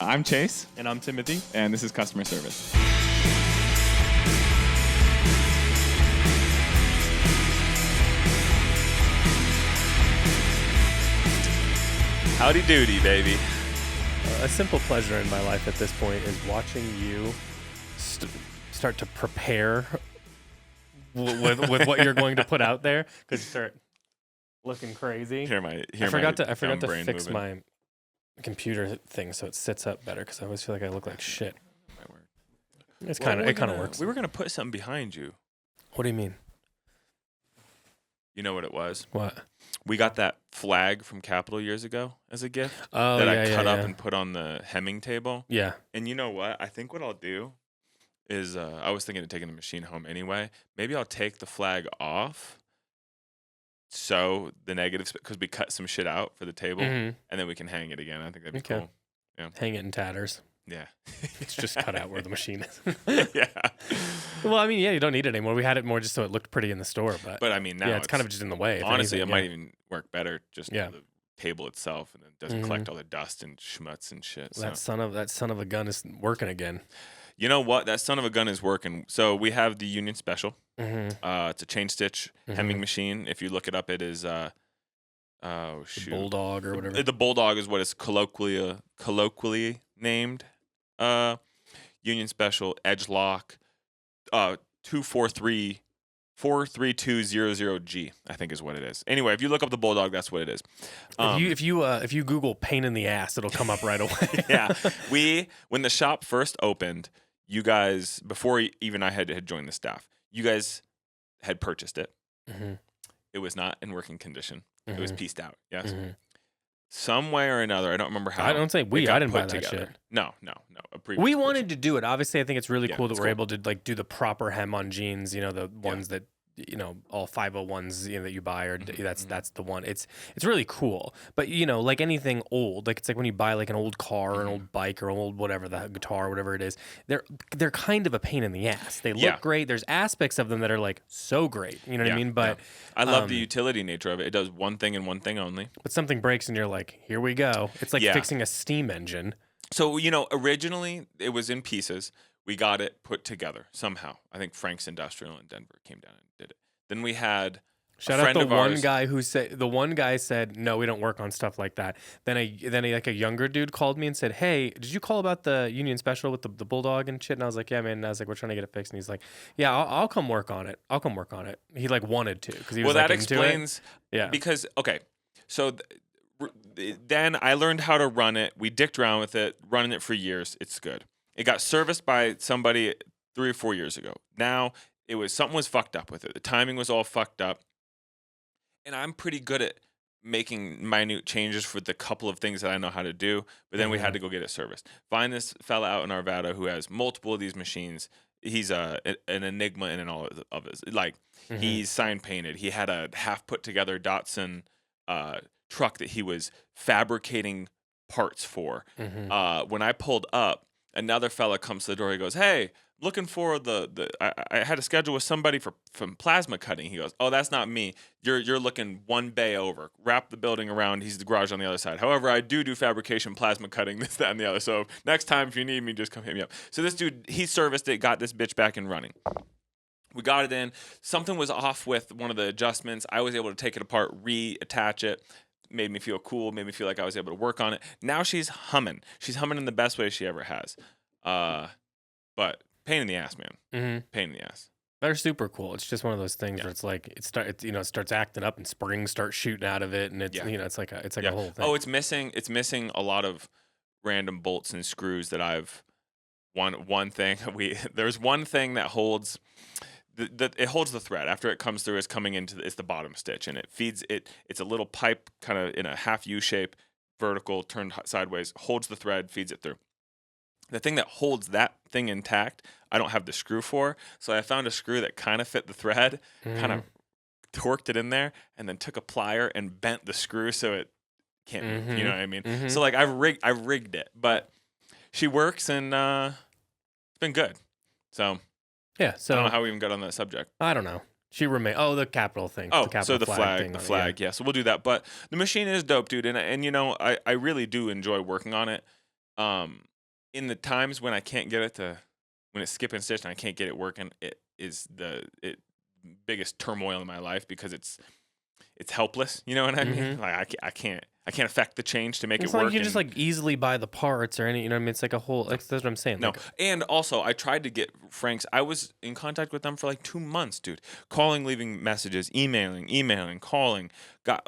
I'm Chase. And I'm Timothy. And this is Customer Service. Howdy doody, baby. A simple pleasure in my life at this point is watching you start to prepare with what you're going to put out there, because you start looking crazy. I forgot to fix my computer thing so it sits up better, because I always feel like I look like shit. It kind of works. We were gonna put something behind you. What do you mean? You know what it was? What? We got that flag from Capitol years ago as a gift I cut up and put on the hemming table. Yeah. And you know what? I think what I'll do is I was thinking of taking the machine home anyway. Maybe I'll take the flag off, so the negatives, because we cut some shit out for the table, and then we can hang it again. I think that'd be cool. Yeah. Hang it in tatters. Yeah. It's just cut out where the machine is. Yeah. Well, I mean, yeah, you don't need it anymore. We had it more just so it looked pretty in the store, but I mean, now it's kind of just in the way. Honestly, anything, it might even work better just the table itself, and it doesn't collect all the dust and schmutz and shit. So. That son of a gun is working again. You know what? That son of a gun is working. So we have the Union Special. Mm-hmm. It's a chain stitch hemming machine. If you look it up, it is The Bulldog or whatever. The Bulldog is what it's colloquially named. Union Special Edge Lock 43200G, I think is what it is. Anyway, if you look up the Bulldog, that's what it is. If you Google pain in the ass, it'll come up right away. Yeah. When the shop first opened, you guys, before even I had joined the staff, you guys had purchased it. Mm-hmm. It was not in working condition. Mm-hmm. It was pieced out. Yes. Mm-hmm. Some way or another, I don't remember how. I don't say we. I didn't buy that together. shit. No. We wanted to do it. Obviously, I think it's really cool that we're cool. able to like do the proper hem on jeans. You know, the ones that all 501s that you buy, or that's the one. It's really cool. But like anything old, like it's like when you buy like an old car or an old bike or an old whatever, the guitar, whatever it is, they're kind of a pain in the ass. They look great. There's aspects of them that are like so great. You know what I mean? But I love the utility nature of it. It does one thing and one thing only. But something breaks and you're like, here we go. It's like fixing a steam engine. So, originally it was in pieces. We got it put together somehow. I think Frank's Industrial in Denver came down and did it. Then we had shout out the one guy who said no, we don't work on stuff like that. Then a younger dude called me and said, hey, did you call about the Union Special with the Bulldog and shit? And I was like, yeah, man. And I was like, we're trying to get it fixed. And he's like, yeah, I'll come work on it. He like wanted to because he was that like explains into it. Because so then I learned how to run it. We dicked around with it, running it for years. It's good. It got serviced by somebody 3 or 4 years ago. Now something was fucked up with it. The timing was all fucked up. And I'm pretty good at making minute changes for the couple of things that I know how to do. But then we had to go get it serviced. Find this fella out in Arvada who has multiple of these machines. He's an enigma in all of his. Like, he's sign painted. He had a half put together Datsun truck that he was fabricating parts for. When I pulled up, another fella comes to the door. He goes, hey, looking for I had a schedule with somebody from plasma cutting. He goes, oh, that's not me. You're looking one bay over. Wrap the building around. He's the garage on the other side. However, I do fabrication, plasma cutting, this, that, and the other. So next time, if you need me, just come hit me up. So this dude, he serviced it, got this bitch back and running. We got it in. Something was off with one of the adjustments. I was able to take it apart, reattach it. Made me feel cool. Made me feel like I was able to work on it. Now she's humming. She's humming in the best way she ever has. But pain in the ass, man. Pain in the ass. They're super cool. It's just one of those things where it's like it starts acting up and springs start shooting out of it, and it's it's like a whole thing. Oh, it's missing a lot of random bolts and screws that I've one thing there's one thing that holds. It holds the thread after it comes through. It's coming into it's the bottom stitch, and it feeds it. It's a little pipe, kind of in a half U shape, vertical, turned sideways. Holds the thread, feeds it through. The thing that holds that thing intact, I don't have the screw for. So I found a screw that kind of fit the thread, kind of torqued it in there, and then took a plier and bent the screw so it can't move. You know what I mean? So like I rigged it, but she works, and it's been good. So. Yeah, so I don't know how we even got on that subject. I don't know. She remained. Oh, the Capitol thing. Oh, so the flag. Yeah, so we'll do that. But the machine is dope, dude. And I really do enjoy working on it. in the times when I can't get it to, when it's skip and stitch and I can't get it working, it is the biggest turmoil in my life because it's helpless. You know what I mean? Like I can't affect the change to make It's it not work. like you can just like easily buy the parts or any. You know what I mean? It's like a whole. Like, that's what I'm saying. No, Like, and also I tried to get Frank's. I was in contact with them for like 2 months, dude. Calling, leaving messages, emailing, calling.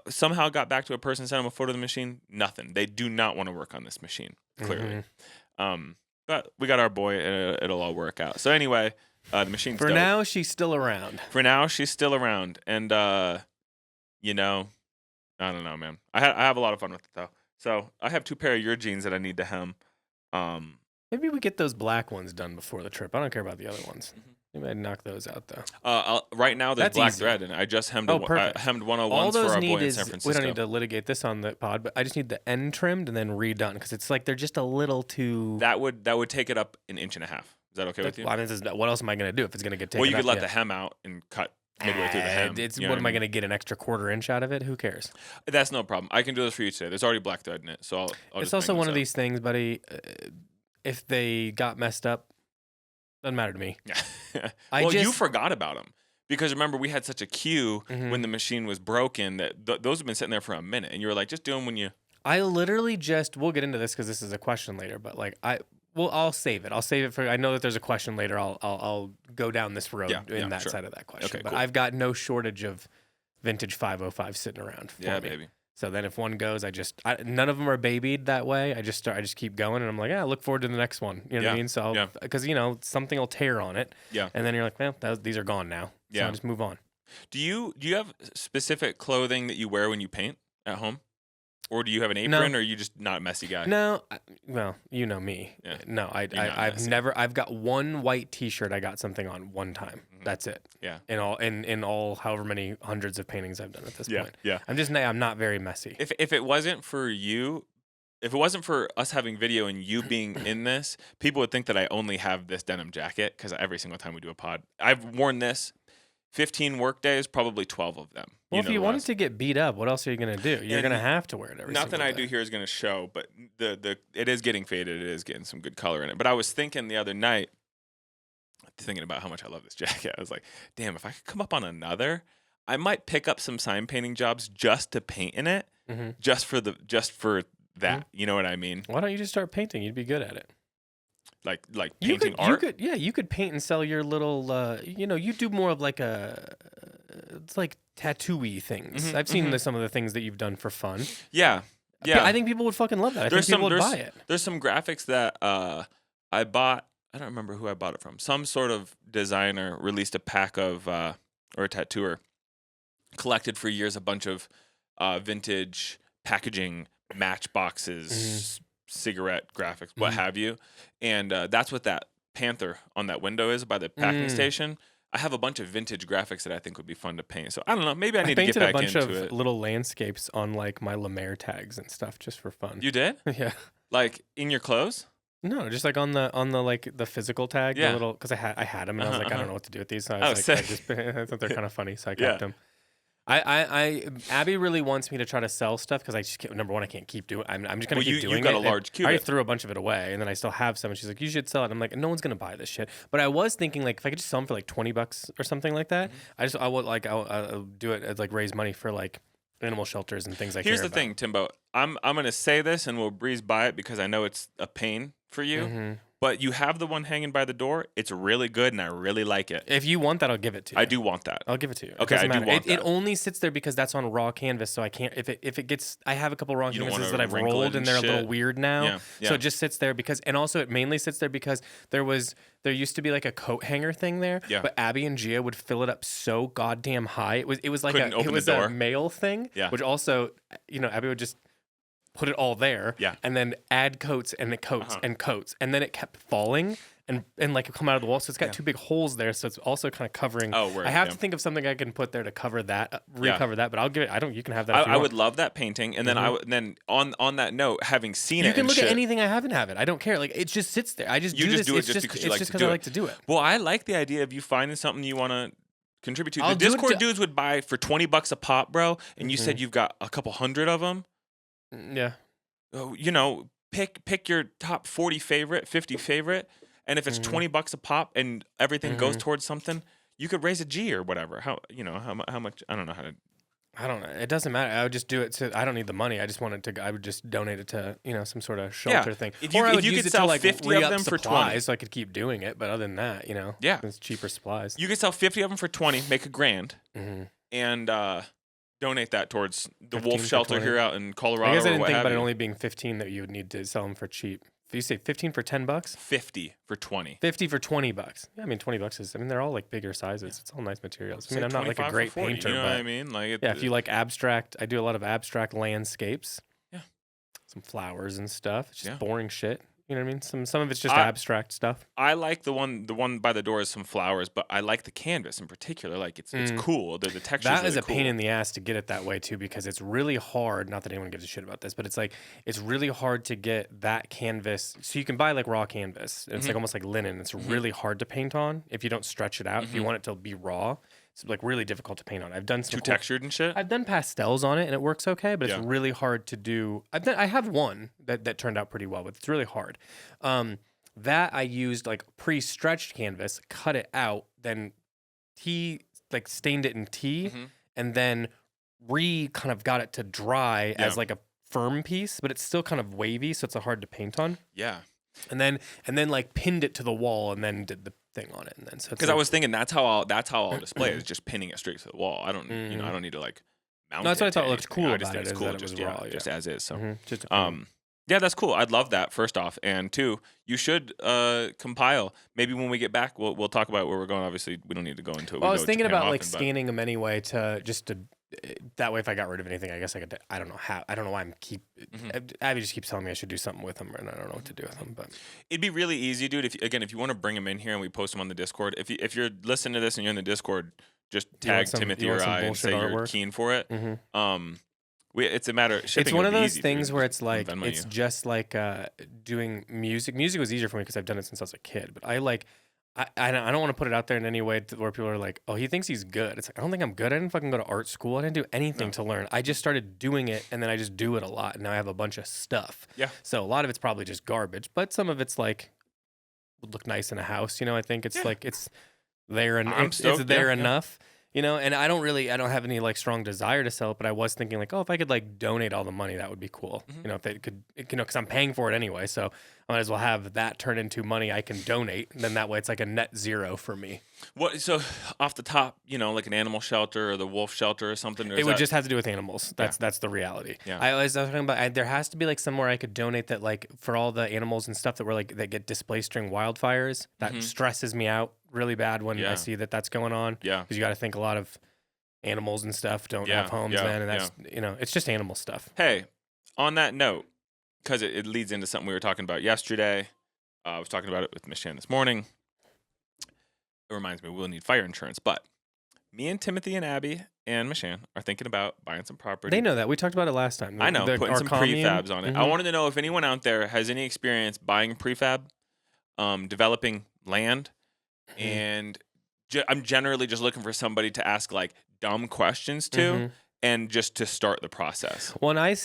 Somehow got back to a person, sent them a photo of the machine. Nothing. They do not want to work on this machine. Clearly, but we got our boy. It'll all work out. So anyway, the machine's for dope. now, she's still around. For now, she's still around, and you know, I don't know, man. I have a lot of fun with it though. So I have 2 pair of your jeans that I need to hem. Maybe we get those black ones done before the trip. I don't care about the other ones. Maybe I'd knock those out though. Right now there's That's black easy. thread, and I just hemmed hemmed 101s All those for our need boy in is San Francisco. we don't need to litigate this on the pod, but I just need the end trimmed and then redone because it's like they're just a little too. That would take it up an inch and a half. Is that okay with you? Well, I mean, what else am I going to do if it's going to get taken? Well, you could up? let the hem out and cut midway through the hem. It's You know what am I mean? going to get an extra quarter inch out of it? Who cares? That's no problem. I can do this for you today. There's already black thread in it, so I'll It's just also bang one this of up. these things, buddy. If they got messed up, doesn't matter to me. Well, you forgot about them because remember we had such a queue when the machine was broken that those have been sitting there for a minute, and you were like, just do them when you. I literally just. We'll get into this because this is a question later, but like I'll save it. I'll save it for. I know that there's a question later. I'll go down this road in that side of that question. Okay, but cool. I've got no shortage of vintage 505 sitting around. For me. Baby. So then if one goes, none of them are babied that way. I just keep going, and I'm like, I look forward to the next one. You know what I mean? So because something will tear on it. Yeah. And then you're like, well, these are gone now. So I just move on. Do you have specific clothing that you wear when you paint at home? Or do you have an apron, or are you just not a messy guy? No, well, you know me. Yeah. No, I've got one white T-shirt I got something on one time. That's it. Yeah. In all however many hundreds of paintings I've done at this point. Yeah. I'm not very messy. If it wasn't for you, if it wasn't for us having video and you being in this, people would think that I only have this denim jacket because every single time we do a pod, I've worn this 15 work days, probably 12 of them. Well, if you wanted to get beat up, what else are you going to do? You're going to have to wear it every Nothing single I day. do here is going to show, but it is getting faded. It is getting some good color in it. But I was thinking the other night, thinking about how much I love this jacket. I was like, damn, if I could come up on another, I might pick up some sign painting jobs just to paint in it, just for that. You know what I mean? Why don't you just start painting? You'd be good at it. Like painting art? You could paint and sell your little, you do more of like it's like tattoo-y things. I've seen some of the things that you've done for fun. Yeah. I think people would fucking love that. I think people would buy it. There's some graphics that I bought. I don't remember who I bought it from. Some sort of designer released a pack of, or a tattooer, collected for years a bunch of vintage packaging, matchboxes, cigarette graphics, what have you. And that's what that panther on that window is by the packing station. I have a bunch of vintage graphics that I think would be fun to paint. So I don't know. Maybe I need to get back into it. I painted a bunch of little landscapes on like my Lemaire tags and stuff just for fun. You did? Yeah. Like in your clothes? No, just like on the like the physical tag, the little because I had them and I was like I don't know what to do with these, so I was I thought they're kind of funny, so I kept them. Abby really wants me to try to sell stuff because I just can't, number one I can't keep doing. I'm just gonna keep doing it. You got a large cube. I already threw a bunch of it away, and then I still have some. And she's like, "You should sell it." And I'm like, "No one's gonna buy this shit." But I was thinking like if I could just sell them for like $20 or something like that. I'll do it as like raise money for like animal shelters and things like that. Here's the thing, Timbo. I'm gonna say this and we'll breeze by it because I know it's a pain for you. But you have the one hanging by the door. It's really good, and I really like it. If you want that, I'll give it to you. I do want that. I'll give it to you. Okay, I do want that. It only sits there because that's on raw canvas, so I can't. If it gets, I have a couple raw canvases that I've rolled, and they're a little weird now. So it just sits there because, and also it mainly sits there because there used to be like a coat hanger thing there. Yeah. But Abby and Gia would fill it up so goddamn high. It was like a mail thing. Yeah. Which also, Abby would just put it all there, and then add coats and the coats and coats, and then it kept falling and like come out of the wall. So it's got two big holes there, so it's also kind of covering. Oh, word, I have to think of something I can put there to cover that, recover that. But I'll give it. You can have that. I would love that painting, and then on that note, having seen it, you can look at anything I have it. I don't care. Like it just sits there. I just do this. It's just because I like to do it. Well, I like the idea of you finding something you want to contribute to. The Discord dudes would buy for $20 a pop, bro, and you said you've got a couple hundred of them. Yeah. pick your top 40 favorite, 50 favorite, and if it's $20 a pop and everything goes towards something, you could raise a G or whatever. How much? I don't know how to. I don't know. It doesn't matter. I would just do it to. I don't need the money. I just wanted to. I would just donate it to some sort of shelter thing. Or I would if you use could it sell to like 50 re-up of them for supplies, 20, so I could keep doing it. But other than that, it's cheaper supplies. You could sell 50 of them for 20, make $1,000, and donate that towards the wolf shelter here out in Colorado. I guess I or didn't what think have about it you. only being 15 that you would need to sell them for cheap. If you say 15 for $10, 50 for 20. 50 for $20. Yeah, I mean $20 is. I mean they're all like bigger sizes. It's all nice materials. I mean I'm not like a great 40, painter, you know but what I mean? Like if you like abstract, I do a lot of abstract landscapes. Yeah. Some flowers and stuff. It's just Yeah. boring shit. You know what I mean? Some of it's just abstract stuff. I like the one by the door is some flowers, but I like the canvas in particular. Like it's cool. The texture. That is really a cool. pain in the ass to get it that way too, because it's really hard. Not that anyone gives a shit about this, but it's really hard to get that canvas. So you can buy like raw canvas. And it's like almost like linen. It's really hard to paint on if you don't stretch it out. If you want it to be raw, it's like really difficult to paint on. I've done some too textured and shit. I've done pastels on it and it works okay, but it's really hard to do. I have one that turned out pretty well, but it's really hard. That I used like pre-stretched canvas, cut it out, then stained it in tea, and then kind of got it to dry as like a firm piece, but it's still kind of wavy, so it's hard to paint on. Yeah. And then like pinned it to the wall and then did the thing on it, and then so because I was thinking that's how I'll display it, is just pinning it straight to the wall. I don't I don't need to like mount. No, that's it what I thought to looked anything. cool I just about think it it's is cool that it was raw, just as is. So just yeah, that's cool. I'd love that. First off, and two, you should compile. Maybe when we get back, we'll talk about where we're going. Obviously, we don't need to go into it. Well, I was thinking about like often, scanning them anyway to that way if I got rid of anything, I guess I could. I don't know how. I don't know why Abby just keeps telling me I should do something with them, and I don't know what to do with them. But it'd be really easy, dude. If you want to bring them in here and we post them on the Discord, if you're listening to this and you're in the Discord, just tag Timothy or I and say you're keen for it. It's a matter of shipping. It's one of those easy things where it's like Venmo it's you. just like doing music. Music was easier for me because I've done it since I was a kid. But I don't want to put it out there in any way where people are like, oh, he thinks he's good. It's like, I don't think I'm good. I didn't fucking go to art school. I didn't do anything to learn. I just started doing it, and then I just do it a lot. And now I have a bunch of stuff. Yeah. So a lot of it's probably just garbage, but some of it's like would look nice in a house. I think it's like it's there and it's there enough. And I don't have any like strong desire to sell it, but I was thinking like, oh, if I could like donate all the money, that would be cool. If they could, because I'm paying for it anyway, so I might as well have that turn into money I can donate. And then that way it's like a net zero for me. So off the top, like an animal shelter or the wolf shelter or something. Or it would just have to do with animals. That's the reality. Yeah. I was talking about there has to be like somewhere I could donate that like for all the animals and stuff that were like that get displaced during wildfires. That stresses me out really bad when I see that's going on. Yeah. Because you got to think a lot of animals and stuff don't have homes then, and that's it's just animal stuff. Hey, on that note, because it leads into something we were talking about yesterday. I was talking about it with Miss Shan this morning. It reminds me we'll need fire insurance, but me and Timothy and Abby and Miss Shan are thinking about buying some property. They know that. We talked about it last time. I know, putting some prefabs on it. I wanted to know if anyone out there has any experience buying prefab, developing land, and I'm generally just looking for somebody to ask like dumb questions to, and just to start the process. When I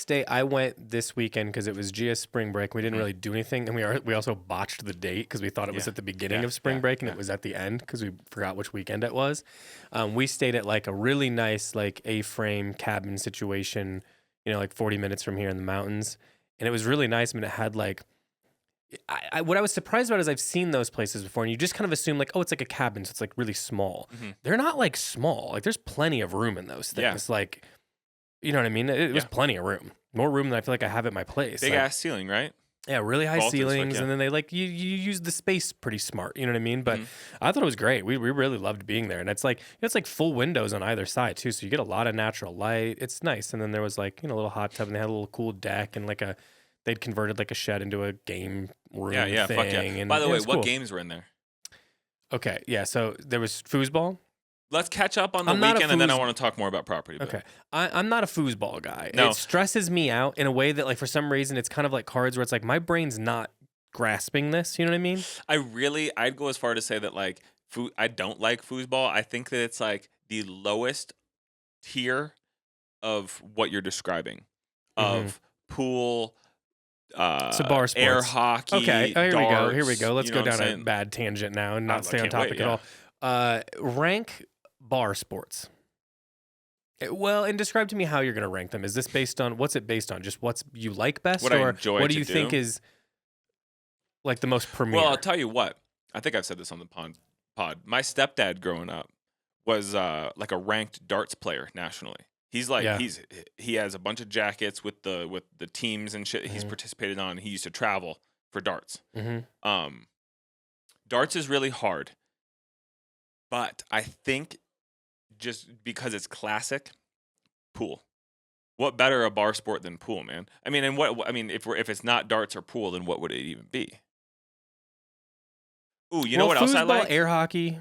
went this weekend because it was GS spring break. We didn't really do anything, and we also botched the date because we thought it was at the beginning of spring break, and it was at the end because we forgot which weekend it was. We stayed at like a really nice like A-frame cabin situation, like 40 minutes from here in the mountains, and it was really nice. I mean, it had like. What I was surprised about is I've seen those places before, and you just kind of assume like, oh, it's like a cabin, so it's like really small. They're not like small. Like there's plenty of room in those things. Like, you know what I mean? It was plenty of room, more room than I feel like I have at my place. Big ass ceiling, right? Yeah, really high Vaulted, ceilings, like, and then they like you use the space pretty smart. You know what I mean? But I thought it was great. We really loved being there, and it's like full windows on either side too, so you get a lot of natural light. It's nice, and then there was like a little hot tub, and they had a little cool deck and like they'd converted like a shed into a game room thing. Fuck yeah. And by the way, what cool. games were in there? Okay, yeah, so there was foosball. Let's catch up on the weekend, and then I want to talk more about property. Okay, I'm not a foosball guy. No. It stresses me out in a way that like for some reason it's kind of like cards where it's like my brain's not grasping this. You know what I mean? I'd go as far to say that like I don't like foosball. I think that it's like the lowest tier of what you're describing of pool, So bar sports. air hockey. Okay. Oh, here we go. Let's you know go what I'm down a saying? bad tangent now and not I stay on can't wait, topic at all. Rank bar sports. Well, and describe to me how you're going to rank them. Is this based on what's it based on? Just what's you like best, What I or enjoy what do to you think do? is like the most premier? Well, I'll tell you what. I think I've said this on the pod. My stepdad growing up was like a ranked darts player nationally. He's like Yeah. he has a bunch of jackets with the teams and shit he's Mhm. participated on. He used to travel for darts. Mm-hmm. Darts is really hard, but I think just because it's classic, pool. What better a bar sport than pool, man? I mean, and if it's not darts or pool, then what would it even be? Ooh, you know what else I foosball, like? air hockey.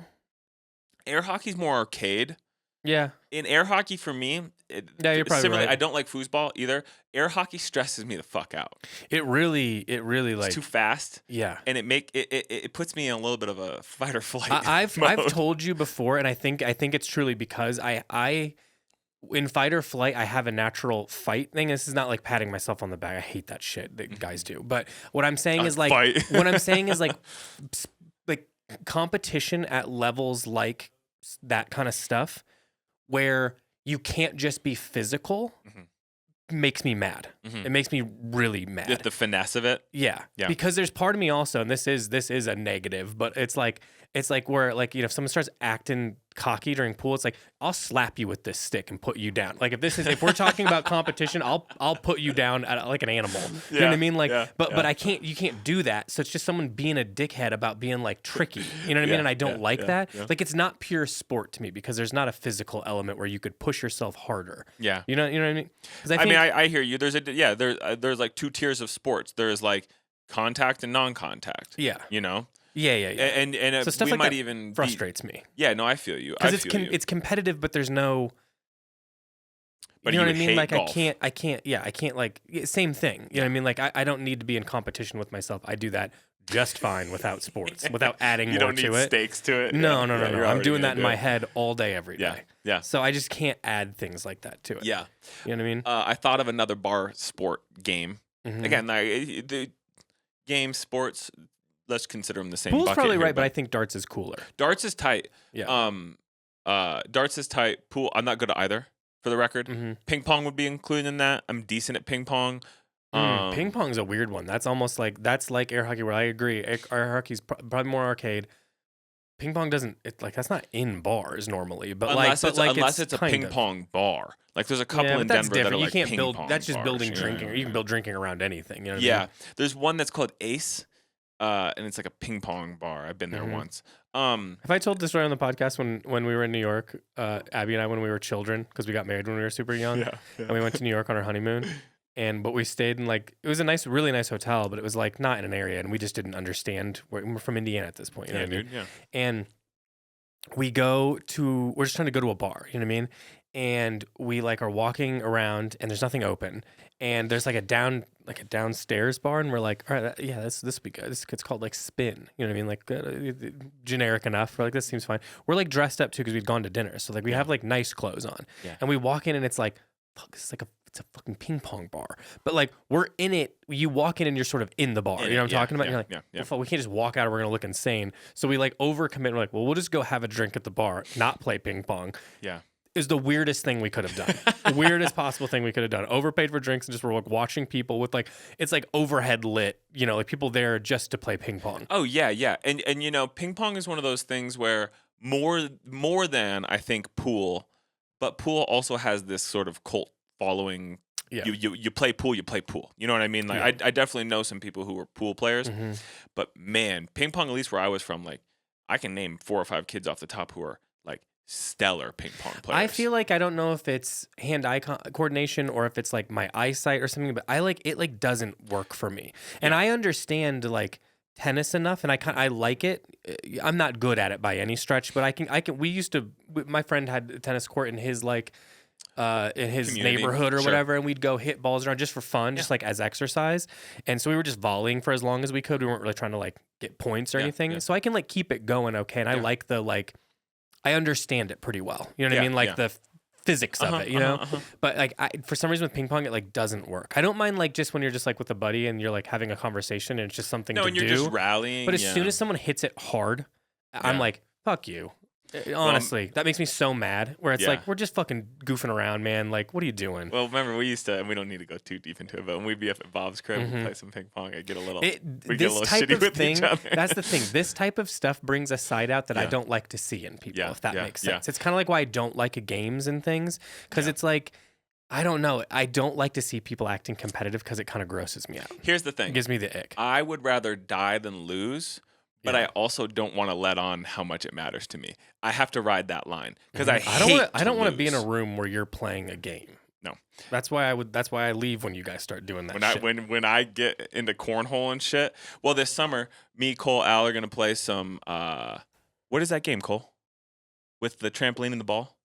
Air hockey's more arcade. Yeah. In air hockey, for me, Yeah, you're probably similarly, right. I don't like foosball either. Air hockey stresses me the fuck out. It really like It's too fast, yeah. and it puts me in a little bit of a fight or flight. I've mode. told you before, and I think it's truly because I in fight or flight, I have a natural fight thing. This is not like patting myself on the back. I hate that shit that guys do. But what I'm saying is like fight. what I'm saying is like competition at levels like that kind of stuff where you can't just be physical makes me mad. It makes me really mad. The finesse of it. Yeah. Yeah. Because there's part of me also, and this is a negative, but it's like where like, you know, if someone starts acting cocky during pool, it's like, I'll slap you with this stick and put you down. Like if we're talking about competition, I'll put you down like an animal. You know what I mean? Like, but you can't do that. So it's just someone being a dickhead about being like tricky. You know what I mean? And I don't like that. Yeah. Like it's not pure sport to me because there's not a physical element where you could push yourself harder. Yeah. You know what I mean? I hear you. There's like two tiers of sports. There's like contact and non-contact. Yeah. You know? Yeah. And so stuff we like might that even frustrates me. Yeah, no, I feel you. Because it's competitive, but there's no. But you know what I mean? Like golf. I can't like same thing. You know what I mean? Like I don't need to be in competition with myself. I do that just fine without sports, without adding you more don't to need it. Stakes to it. No. You're I'm doing already that in gonna my do it. head all day, every day. Yeah. So I just can't add things like that to it. Yeah. You know what I mean? I thought of another bar sport game. Mhm. Again, the game sports. Let's consider them the same. Pool's bucket probably here, right, but I think darts is cooler. darts is tight. Yeah. Darts is tight. Pool, I'm not good at either, for the record. Mhm. Ping pong would be included in that. I'm decent at ping pong. Ping pong's a weird one. That's almost like air hockey. Where I agree, air hockey's probably more arcade. Ping pong doesn't. That's not in bars normally, but unless unless it's a ping pong bar. Like there's a couple in that's Denver that are different. like You can't ping build. pong That's just bars, building you know? drinking. Or you can build drinking around anything. You know what I Yeah, mean? there's one that's called Ace, and it's like a ping pong bar. I've been there Mhm. once. Have I told this story on the podcast when we were in New York, Abby and I, when we were children, because we got married when we were super young, and we went to New York on our honeymoon, but we stayed in it was a really nice hotel, but it was like not in an area, and we just didn't understand. We're from Indiana at this point, you know what I mean? Yeah. And we're just trying to go to a bar, you know what I mean? And we are walking around and there's nothing open. And there's a downstairs bar and we're like, all right, this would be good. It's called Spin. You know what I mean? Generic enough. We're like, this seems fine. We're dressed up too because we'd gone to dinner. So we have nice clothes on. Yeah. And we walk in and it's like, fuck, this is it's a fucking ping pong bar. But we're in it. You walk in and you're sort of in the bar. You know what I'm talking about? Yeah, You're like, well, fuck, we can't just walk out or we're going to look insane. So we overcommit. We're like, well, we'll just go have a drink at the bar, not play ping pong. Yeah. Is the weirdest thing we could have done. The weirdest possible thing we could have done. Overpaid for drinks and just were watching people with it's overhead lit, people there just to play ping pong. Oh yeah. And ping pong is one of those things where more than I think pool, but pool also has this sort of cult following. Yeah. You play pool, you play pool. You know what I mean? I definitely know some people who are pool players, but man, ping pong, at least where I was from, I can name 4 or 5 kids off the top who are stellar ping pong players. I feel I don't know if it's hand-eye coordination or if it's my eyesight or something, but it doesn't work for me. And I understand tennis enough, and I like it. I'm not good at it by any stretch, but I can. We used to. My friend had a tennis court in his in his community, neighborhood or sure. whatever, and we'd go hit balls around just for fun, just as exercise. And so we were just volleying for as long as we could. We weren't really trying to get points or anything. Yeah. So I can keep it going okay, and I like the I understand it pretty well. You know what I mean? The physics of it, you know. But like for some reason with ping pong, it like doesn't work. I don't mind like just when you're just like with a buddy and you're like having a conversation and it's just something to and you're do. just rallying. But as soon as someone hits it hard, I'm like, fuck you. Honestly, that makes me so mad. Where it's like we're just fucking goofing around, man. Like, what are you doing? Well, remember we used to, and we don't need to go too deep into it, but when we'd be up at Bob's crib and play some ping pong, I'd get a little, we get a little shitty with each other. That's the thing. This type of stuff brings a side out that I don't like to see in people. If that makes sense, it's kind of like why I don't like games and things because it's like. I don't know. I don't like to see people acting competitive because it kind of grosses me out. Here's the thing. It gives me the ick. I would rather die than lose. But I also don't want to let on how much it matters to me. I have to ride that line because I don't want to be in a room where you're playing a game. No, that's why I leave when you guys start doing that. When I get into cornhole and shit. Well, this summer, me, Cole, Al are gonna play some. What is that game, Cole? With the trampoline and the ball.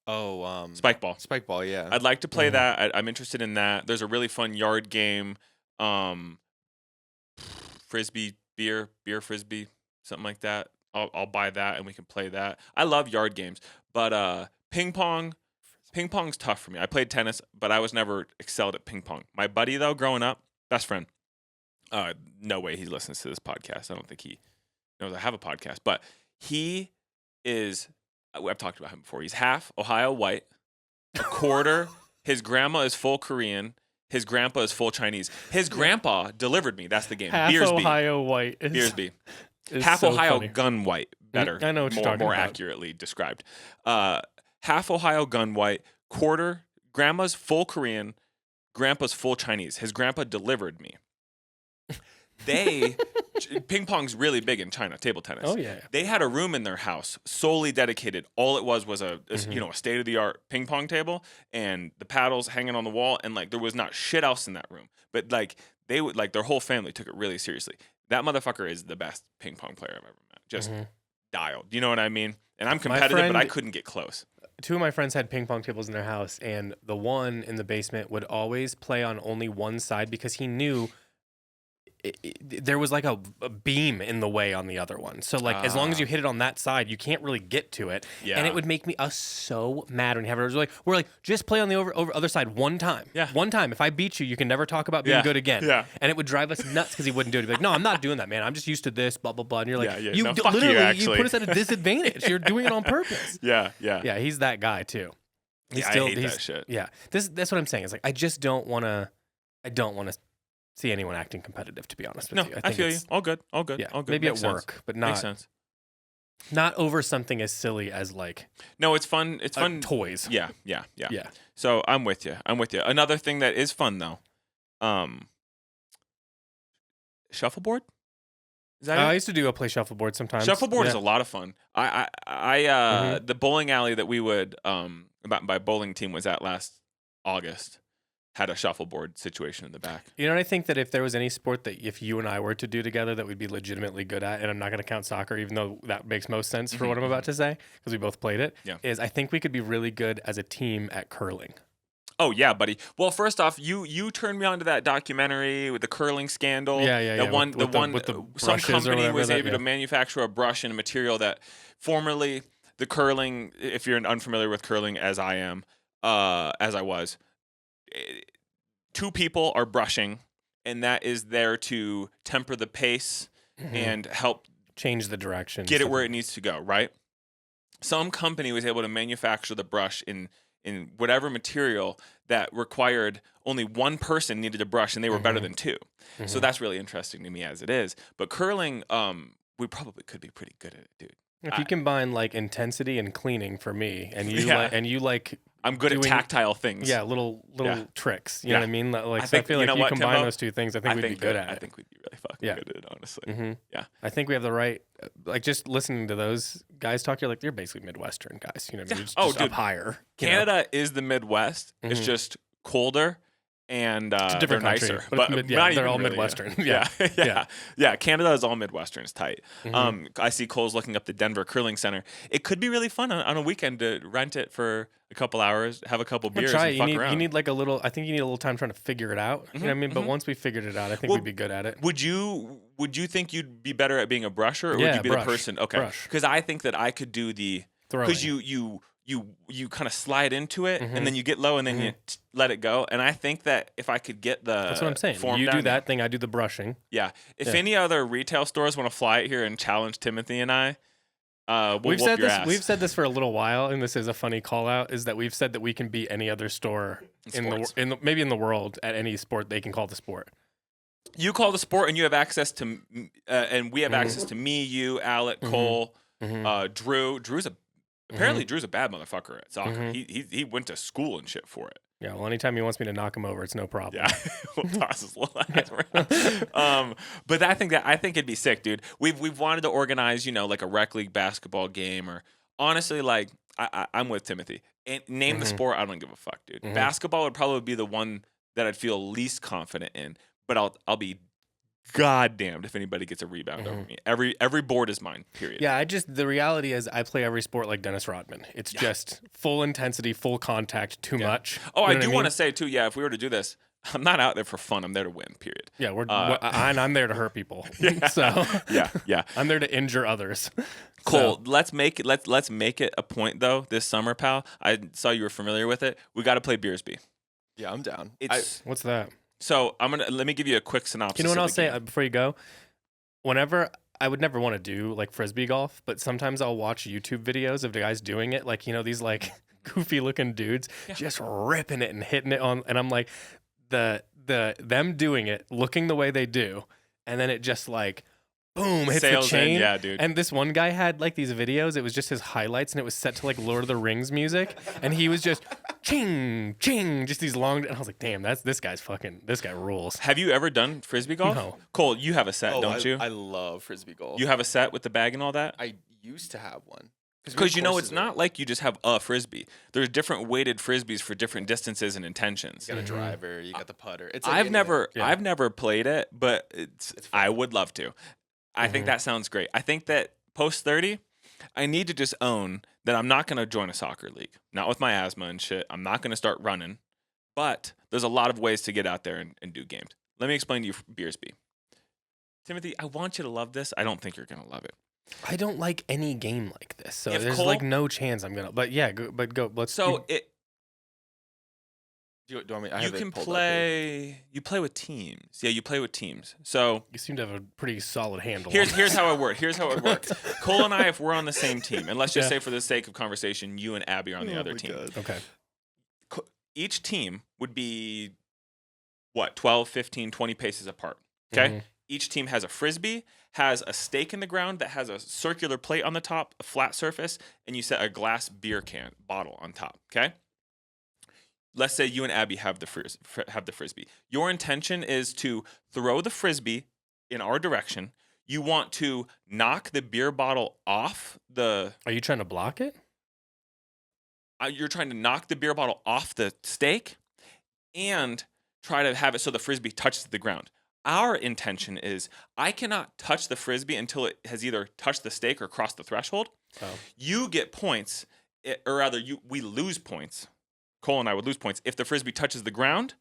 Oh, spike ball. Spike ball, yeah. I'd like to play that. I'm interested in that. There's a really fun yard game. Frisbee. Beer frisbee, something like that. I'll buy that and we can play that. I love yard games, but ping pong's tough for me. I played tennis, but I was never excelled at ping pong. My buddy though, growing up, best friend. No way he listens to this podcast. I don't think he knows I have a podcast, but he is. I've talked about him before. He's half Ohio white, a quarter. His grandma is full Korean. His grandpa is full Chinese. His grandpa delivered me. That's the game. Half Beersby. Ohio white. Beersby. Half so Ohio funny. gun white. Better. I know what you're talking more about. accurately described. Half Ohio gun white. Quarter. Grandma's full Korean. Grandpa's full Chinese. His grandpa delivered me. Ping pong's really big in China, table tennis. Oh yeah. They had a room in their house solely dedicated. All it was a state of the art ping pong table and the paddles hanging on the wall, and like there was not shit else in that room. But like they would like their whole family took it really seriously. That motherfucker is the best ping pong player I've ever met. Just dialed. You know what I mean? And I'm competitive, but I couldn't get close. Two of my friends had ping pong tables in their house, and the one in the basement would always play on only one side because he knew there was like a beam in the way on the other one. So like as long as you hit it on that side, you can't really get to it. Yeah. And it would make me so mad when you have it. We're like, just play on the over other side one time. Yeah. One time. If I beat you, you can never talk about being good again. Yeah. And it would drive us nuts because he wouldn't do it. He'd be like, no, I'm not doing that, man. I'm just used to this, blah, blah, blah. And you're like, you put us at a disadvantage. You're doing it on purpose. Yeah. Yeah, he's that guy too. I hate that shit. Yeah. That's what I'm saying. It's like I don't want to see anyone acting competitive, to be honest with you. I feel you. All good. Yeah, All good. maybe Makes at sense. work, but Makes sense. not over something as silly as like No, it's fun. It's fun. Toys. Yeah. Yeah. So I'm with you. Another thing that is fun though, shuffleboard. Is that I it? used to play shuffleboard sometimes. Shuffleboard is a lot of fun. The bowling alley that we would my bowling team was at last August had a shuffleboard situation in the back. You know what I think that if there was any sport that if you and I were to do together that we'd be legitimately good at, and I'm not going to count soccer, even though that makes most sense for what I'm about to say because we both played it. Yeah. Is I think we could be really good as a team at curling. Oh yeah, buddy. Well, first off, you turned me on to that documentary with the curling scandal. Yeah. With the some company was able to manufacture a brush and a material that formerly the curling. If you're unfamiliar with curling, as I am, as I was, two people are brushing, and that is there to temper the pace and help change the direction, get it where it needs to go. Right. Some company was able to manufacture the brush in whatever material that required only one person needed a brush, and they were better than two. So that's really interesting to me as it is. But curling, we probably could be pretty good at it, dude. If you combine like intensity and cleaning for me, and you like I'm good at tactile things. Yeah, little tricks. You know what I mean? Like, I feel like you combine those two things. I think we'd be good at it. I think we'd be really fucking good at it, honestly. Yeah. I think we have the right. Like just listening to those guys talk, you're basically Midwestern guys. You know what I mean? Just up higher. Canada is the Midwest. It's just colder. And they're nicer, but they're all Midwestern. Yeah. Canada is all Midwestern. It's tight. I see Cole's looking up the Denver Curling Center. It could be really fun on a weekend to rent it for a couple hours, have a couple beers, and fuck around. You need like a little. I think you need a little time trying to figure it out. You know what I mean? But once we figured it out, I think we'd be good at it. Would you think you'd be better at being a brusher, or would you be the person? Okay, because I think that I could do the. Because you you kind of slide into it, Mhm. and then you get low, and then you let it go. And I think that if I could get the That's what I'm saying. form You down, do that thing, I do the brushing. yeah. If Yeah. any other retail stores want to fly it here and challenge Timothy and I, we'll We've whoop said your this. ass. We've said this for a little while, and this is a funny call out. Is that we've said that we can beat any other store Sports. maybe in the world at any sport they can call the sport. You call the sport, and you have access to, and we have access to me, you, Alec, Cole, Drew. Drew's a bad motherfucker at soccer. He went to school and shit for it. Yeah. Well, anytime he wants me to knock him over, it's no problem. Yeah, we'll toss his little ass around. But I think it'd be sick, dude. We've wanted to organize, like a rec league basketball game, or honestly, like I'm with Timothy. And name the sport, I don't give a fuck, dude. Basketball would probably be the one that I'd feel least confident in, but I'll be goddamned if anybody gets a rebound over me. Every board is mine. Period. Yeah. The reality is, I play every sport like Dennis Rodman. It's just full intensity, full contact, too much. Oh, You know I what do mean? want to say too. Yeah, if we were to do this, I'm not out there for fun. I'm there to win. Period. Yeah, I'm there to hurt people. So Yeah. I'm there to injure others. Cole, So, let's make it a point though this summer, pal. I saw you were familiar with it. We got to play Beersby. Yeah, I'm down. what's that? So let me give you a quick synopsis. You know what of I'll the say game. before you go? Whenever I would never want to do like frisbee golf, but sometimes I'll watch YouTube videos of the guys doing it, like these like goofy looking dudes just ripping it and hitting it on, and I'm like them doing it, looking the way they do, and then it just like boom hits Sails the chain. in, yeah, dude. And this one guy had like these videos. It was just his highlights, and it was set to like Lord of the Rings music, and he was just ching ching, just these long. And I was like, damn, this guy rules. Have you ever done frisbee golf? No. Cole, you have a set, don't you? I love frisbee golf. You have a set with the bag and all that? I used to have one. Because it's not like you just have a frisbee. There's different weighted frisbees for different distances and intentions. You got a driver, you got the putter. It's like I've anything. I've never played it, but I would love to. I think that sounds great. I think that post 30, I need to just own that I'm not going to join a soccer league. Not with my asthma and shit. I'm not going to start running. But there's a lot of ways to get out there and do games. Let me explain to you Beersby. Timothy, I want you to love this. I don't think you're going to love it. I don't like any game like this, so If there's Cole- like no chance I'm gonna. But yeah, go. Let's. So Do you want me? I you have it can pulled up here. play. You play with teams. Yeah, you play with teams. So you seem to have a pretty solid handle. here's on it. how it works. Here's how it works. Cole and I, if we're on the same team, and let's just Yeah. say for the sake of conversation, you and Abby are on the other team. Okay. Each team would be 12, 15, 20 paces apart. Okay. Each team has a frisbee, has a stake in the ground that has a circular plate on the top, a flat surface, and you set a glass beer bottle on top. Okay. Let's say you and Abby have the frisbee. Your intention is to throw the frisbee in our direction. You want to knock the beer bottle off the. Are you trying to block it? You're trying to knock the beer bottle off the stake, and try to have it so the frisbee touches the ground. Our intention is I cannot touch the frisbee until it has either touched the stake or crossed the threshold. Oh. You get points, or rather, we lose points. Cole and I would lose points if the frisbee touches the ground,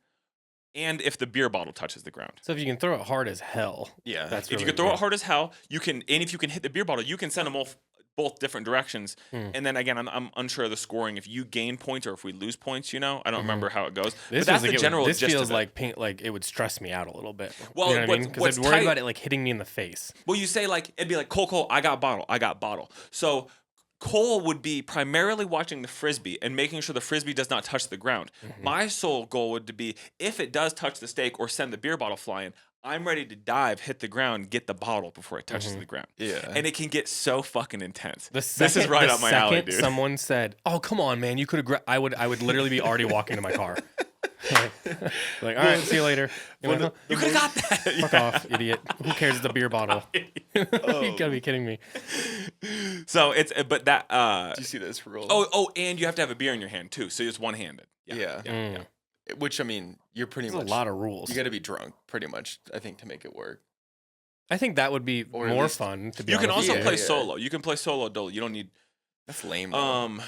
and if the beer bottle touches the ground. So if you can throw it hard as hell, Yeah. that's If really you can throw good. it hard as hell, you can, and if you can hit the beer bottle, you can send them both different directions. And then again, I'm unsure of the scoring. If you gain points or if we lose points, I don't remember how it goes. This but that's feels the general This gist feels of like it. like it would stress me out a little bit. Well, you know what I mean? Because what's I'd worry tight- about it like hitting me in the face. Well, you say like it'd be like Cole, I got bottle. So Cole would be primarily watching the frisbee and making sure the frisbee does not touch the ground. My sole goal would be if it does touch the stake or send the beer bottle flying, I'm ready to dive, hit the ground, get the bottle before it touches the ground. Yeah. And it can get so fucking intense. This is right up my alley, dude. Someone said, "Oh, come on, man, you could have." I would literally be already walking to my car. Like, all right, see you later. You could have got that. Fuck off, idiot. Who cares? It's the beer bottle. You gotta be kidding me. So but that. Do you see this rule? And you have to have a beer in your hand too, so it's one-handed. Yeah. Which, I mean, you're pretty There's much. a lot of rules. You got to be drunk, pretty much, I think, to make it work. I think that would be Or at more least- fun. To be You can honest also with play you. solo. You can play solo dolo. You don't need. That's lame. Though.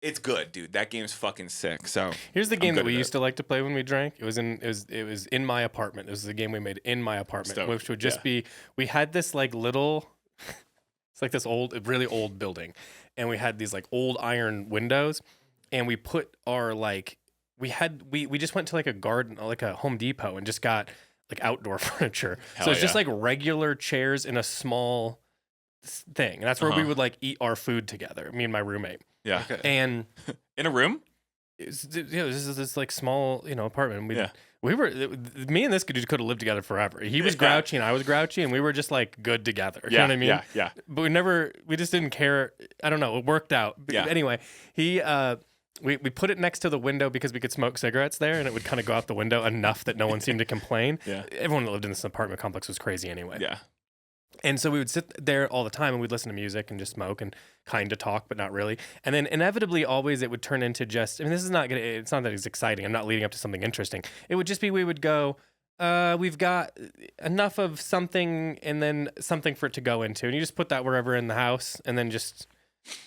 It's good, dude. That game's fucking sick. So Here's the game good that we at used to like to play when we drank. It was in my apartment. This was a game we made in my apartment, Stoked. which would just be we had this like little. It's like this really old building, and we had these like old iron windows, and we put our like we just went to like a garden, like a Home Depot, and just got like outdoor furniture. Hell So it's just yeah. like regular chairs in a small thing, and that's where we would like eat our food together, me and my roommate. Yeah. Okay. And In a room? this is this like small, apartment. Yeah. Me and this dude could have lived together forever. He was grouchy and I was grouchy, and we were just like good together. You know what I mean? Yeah. But we just didn't care. I don't know. It worked out. But Yeah. Anyway, we put it next to the window because we could smoke cigarettes there, and it would kind of go out the window enough that no one seemed to complain. Yeah. Everyone that lived in this apartment complex was crazy anyway. Yeah. And so we would sit there all the time, and we'd listen to music and just smoke and kind of talk, but not really. And then inevitably, always it would turn into just, it's not that it's exciting. I'm not leading up to something interesting. It would just be, we would go, we've got enough of something and then something for it to go into. And you just put that wherever in the house, and then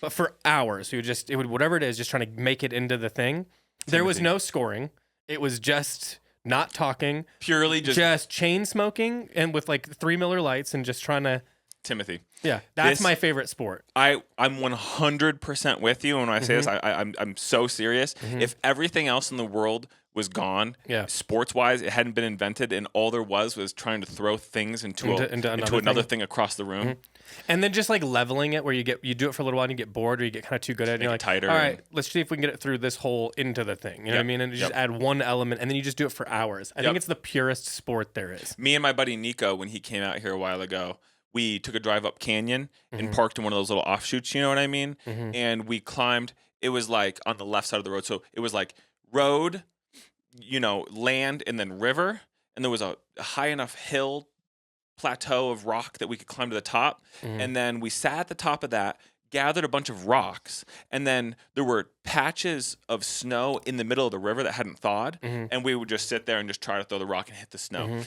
but for hours, it would, whatever it is, just trying to make it into the thing. There was no scoring. It was just not talking, Purely just chain smoking, and with like 3 Miller Lights, and just trying to. Timothy. Yeah, that's This- my favorite sport. I'm 100% with you. And when I say this, I'm so serious. If everything else in the world was gone, Yeah. sports wise, it hadn't been invented, and all there was trying to throw things into another thing across the room. And then just like leveling it, where you do it for a little while and you get bored, or you get kind of too good at it. And you're Make like, it tighter all right, and- let's see if we can get it through this hole into the thing. You know what I mean? And just add one element, and then you just do it for hours. I think it's the purest sport there is. Me and my buddy Nico, when he came out here a while ago, we took a drive up Canyon and parked in one of those little offshoots, you know what I mean? And we climbed. It was like on the left side of the road. So it was like road, land, and then river. And there was a high enough hill plateau of rock that we could climb to the top. And then we sat at the top of that, gathered a bunch of rocks, and then there were patches of snow in the middle of the river that hadn't thawed. And we would just sit there and just try to throw the rock and hit the snow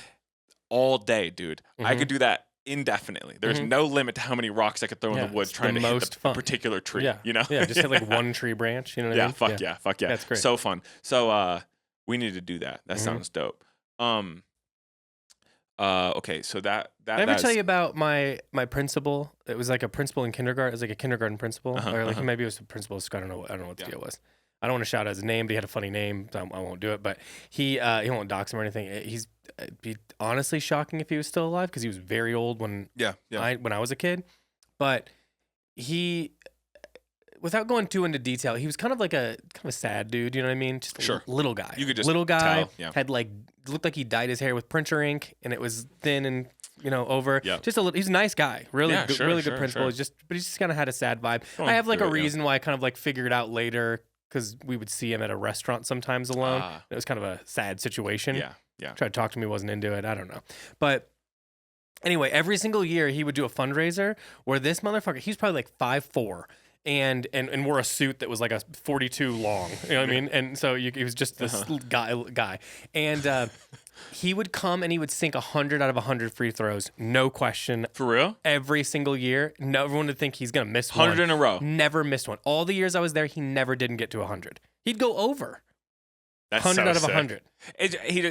all day, dude. I could do that indefinitely. There's no limit to how many rocks I could throw in the woods trying to hit the particular tree. Yeah. Yeah, just hit like one tree branch. You know what I mean? Fuck yeah. That's great. So fun. So we need to do that. That sounds dope. Okay, so that Did I ever tell you about my principal? It was like a principal in kindergarten. It was like a kindergarten principal, or like maybe it was a principal of school. I don't know what the deal was. I don't want to shout out his name, but he had a funny name, so I won't do it. But he won't dox him or anything. It'd be honestly shocking if he was still alive, because he was very old when I was a kid. But he, without going too into detail, he was kind of a sad dude. You know what I mean? Just a little guy. You could just little guy. tell, yeah. Had looked like he dyed his hair with printer ink, and it was thin and over. Yeah. Just a little. He's a nice guy. Really, Yeah, good, sure, really sure, good principal. sure. But he just kind of had a sad vibe. Going I have like a through it, yeah. reason why I kind of figured out later, because we would see him at a restaurant sometimes alone. It was kind of a sad situation. Yeah. Tried to talk to me, wasn't into it. I don't know. But anyway, every single year he would do a fundraiser where this motherfucker, he's probably like 5'4", and wore a suit that was like a 42 long. You know what I mean? And so he was just this guy. And he would come and he would sink 100 out of 100 free throws, no question. For real? Every single year. No, everyone would think he's going to miss 100 in a row. Never missed one. All the years I was there, he never didn't get to 100. He'd go over. That's 100 so out of sick. 100.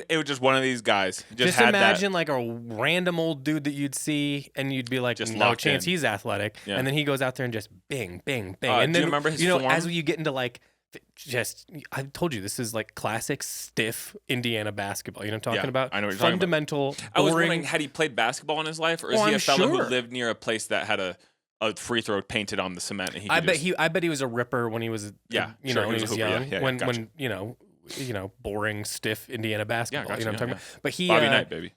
It was just one of these guys. Just imagine like a random old dude that you'd see, and you'd be like, Just no locked chance in. he's athletic. Yeah. And then he goes out there and just bing, bing, bing. And do then, you remember his form? as you get into I told you, this is like classic stiff Indiana basketball. You know what I'm talking about? I know what you're talking about. Fundamental, I was boring. wondering, had he played basketball in his life, or is Oh, he a I'm fellow who sure. lived near a place that had a free throw painted on the cement? And he I could bet he was a ripper when he was Yeah, you sure, know, he when was he a was hooper, young. yeah, when gotcha. boring, stiff Indiana basketball. gotcha, you know what I'm yeah, talking about? But he Bobby Knight, baby.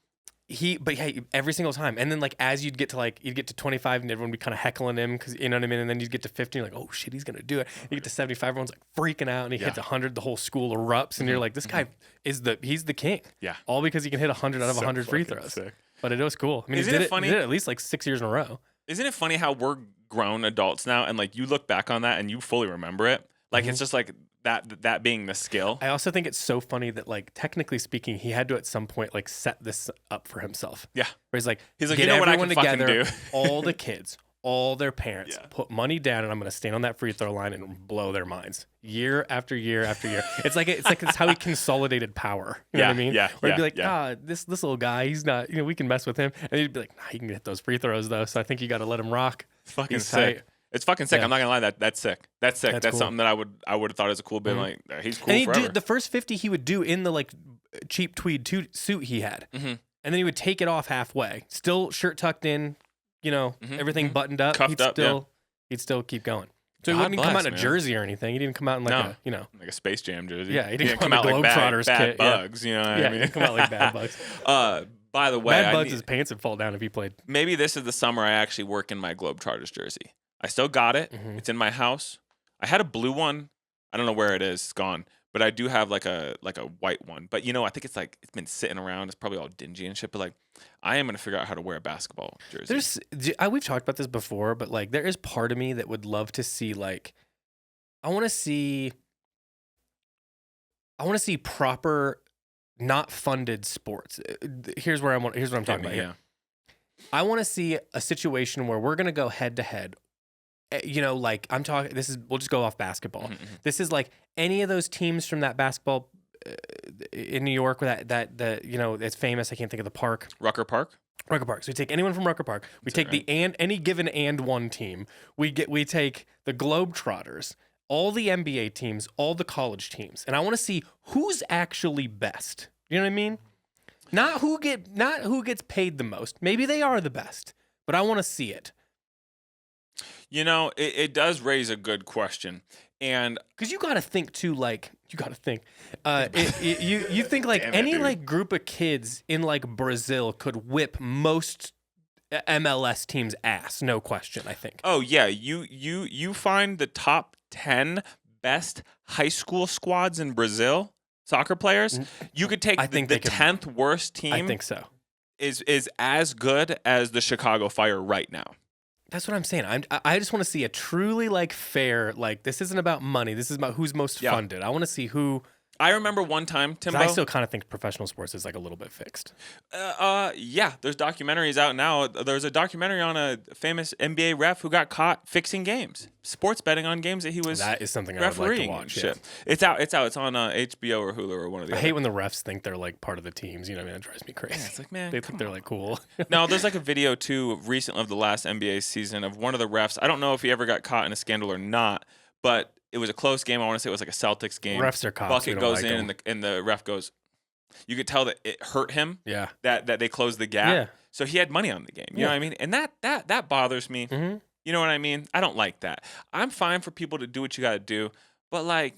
But every single time. And then as you'd get to 25, and everyone would be kind of heckling him, because you know what I mean. And then you'd get to 50, and you're like, oh shit, he's gonna do it. You get to 75, everyone's like freaking out, and he hits 100, the whole school erupts, and you're like, this guy he's the king. Yeah. All because he can hit 100 out of So 100 free fucking throws. sick. But it was cool. I mean, Isn't he it did funny? He did it at least 6 years in a row. Isn't it funny how we're grown adults now, and you look back on that and you fully remember it? It's just that being the skill. I also think it's so funny that technically speaking, he had to at some point set this up for himself. Yeah. Where he's like, He's like, get you know what I everyone can fucking together, do? all the kids, all their parents Yeah. put money down, and I'm going to stand on that free throw line and blow their minds year after year after year. It's how he consolidated power. You know what I mean? Where he'd be like, this little guy, he's not, we can mess with him. And he'd be like, nah, he can hit those free throws though. So I think you got to let him rock. It's fucking He's sick. tight. It's fucking sick. Yeah. I'm not gonna lie. That's sick. That's sick. That's cool. something that I would have thought as a cool bit. Like he's cool And he'd forever. do the first 50 he would do in the like cheap tweed suit he had. And then he would take it off halfway, still shirt tucked in, everything buttoned up. Cuffed up, He'd still keep going. So he God wouldn't come out bless, in a man. jersey or anything. He didn't come out in like like a Space Jam jersey. Yeah, he didn't come come out in a like Globetrotters bad kit, yeah. bugs. You know what yeah, I he mean? didn't come out like bad bugs. By the way, Bad bugs, his pants would fall down if he played. maybe this is the summer I actually work in my Globetrotters jersey. I still got it. It's in my house. I had a blue one. I don't know where it is. It's gone. But I do have like a white one. But I think it's been sitting around. It's probably all dingy and shit. But like, I am gonna figure out how to wear a basketball jersey. We've talked about this before, but like, there is part of me that would love to see like, I want to see proper, not funded sports. Here's what I'm talking about. Yeah. Here. I want to see a situation where we're gonna go head to head. Like I'm talking. We'll just go off basketball. This is like any of those teams from that basketball in New York that it's famous. I can't think of the park. Rucker Park. Rucker Park. So we take anyone from Rucker Park. We take any given one team. We take the Globetrotters, all the NBA teams, all the college teams, and I want to see who's actually best. You know what I mean? Not who gets paid the most. Maybe they are the best, but I want to see it. It does raise a good question, and because you got to think too. Like you think like any like group of kids in like Brazil could whip most MLS teams' ass, no question. I think. Oh yeah, you find the top 10 best high school squads in Brazil, soccer players. You could take the 10th worst team. I think so. Is as good as the Chicago Fire right now. That's what I'm saying. I just want to see a truly like fair, like this isn't about money. This is about who's most funded. I want to see who. I remember one time, Timbo. I still kind of think professional sports is like a little bit fixed. Yeah, there's documentaries out now. There's a documentary on a famous NBA ref who got caught fixing games, sports betting on games that he was. That is something I would like to refereeing watch. Shit. It's out. It's on HBO or Hulu or one of the. I hate when the refs think they're like part of the teams. You know what I mean? It drives me crazy. Yeah, it's like, man, they think they're like cool. No, there's like a video too recently of the last NBA season of one of the refs. I don't know if he ever got caught in a scandal or not, but it was a close game. I want to say it was like a Celtics game. Refs are cops. Bucket goes in and the ref goes. You could tell that it hurt him. Yeah. That they closed the gap. Yeah. So he had money on the game. You know what I mean? And that bothers me. Mm-hmm. You know what I mean? I don't like that. I'm fine for people to do what you got to do, but like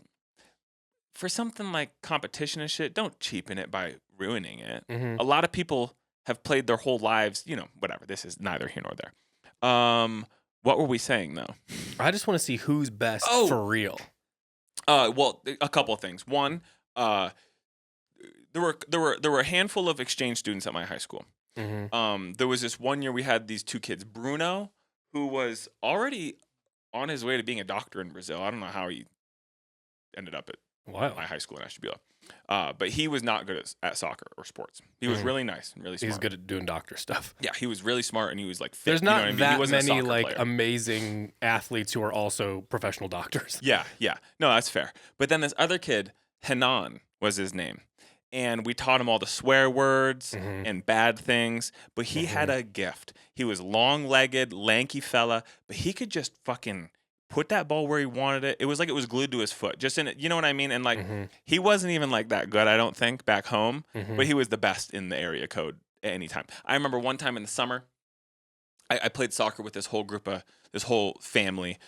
for something like competition and shit, don't cheapen it by ruining it. Mm-hmm. A lot of people have played their whole lives. Whatever. This is neither here nor there. What were we saying though? I just want to see who's best for real. Well, a couple of things. One, there were a handful of exchange students at my high school. Mm-hmm. There was this one year we had these two kids, Bruno, who was already on his way to being a doctor in Brazil. I don't know how he ended up at my high school in Ashtabula. But he was not good at soccer or sports. He was really nice and really smart. He's good at doing doctor stuff. Yeah, he was really smart and he was like fit. There's not He that wasn't many a like player. amazing athletes who are also professional doctors. Yeah. No, that's fair. But then this other kid, Hanan was his name. And we taught him all the swear words and bad things. But he had a gift. He was long-legged, lanky fella. But he could just fucking put that ball where he wanted it. It was like it was glued to his foot. Just in it, you know what I mean? And like he wasn't even like that good, I don't think, back home. But he was the best in the area code at any time. I remember one time in the summer, I played soccer with this whole family.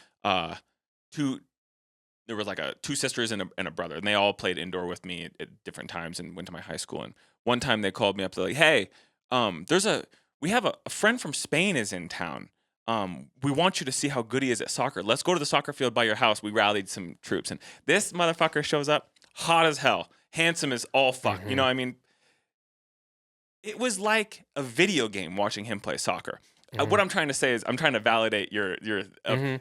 There was like two sisters and a brother, and they all played indoor with me at different times and went to my high school. And one time they called me up. They're like, "Hey, we have a friend from Spain is in town. We want you to see how good he is at soccer. Let's go to the soccer field by your house." We rallied some troops, and this motherfucker shows up, hot as hell, handsome as all fuck. You know what I mean? It was like a video game watching him play soccer. What I'm trying to say is I'm trying to validate your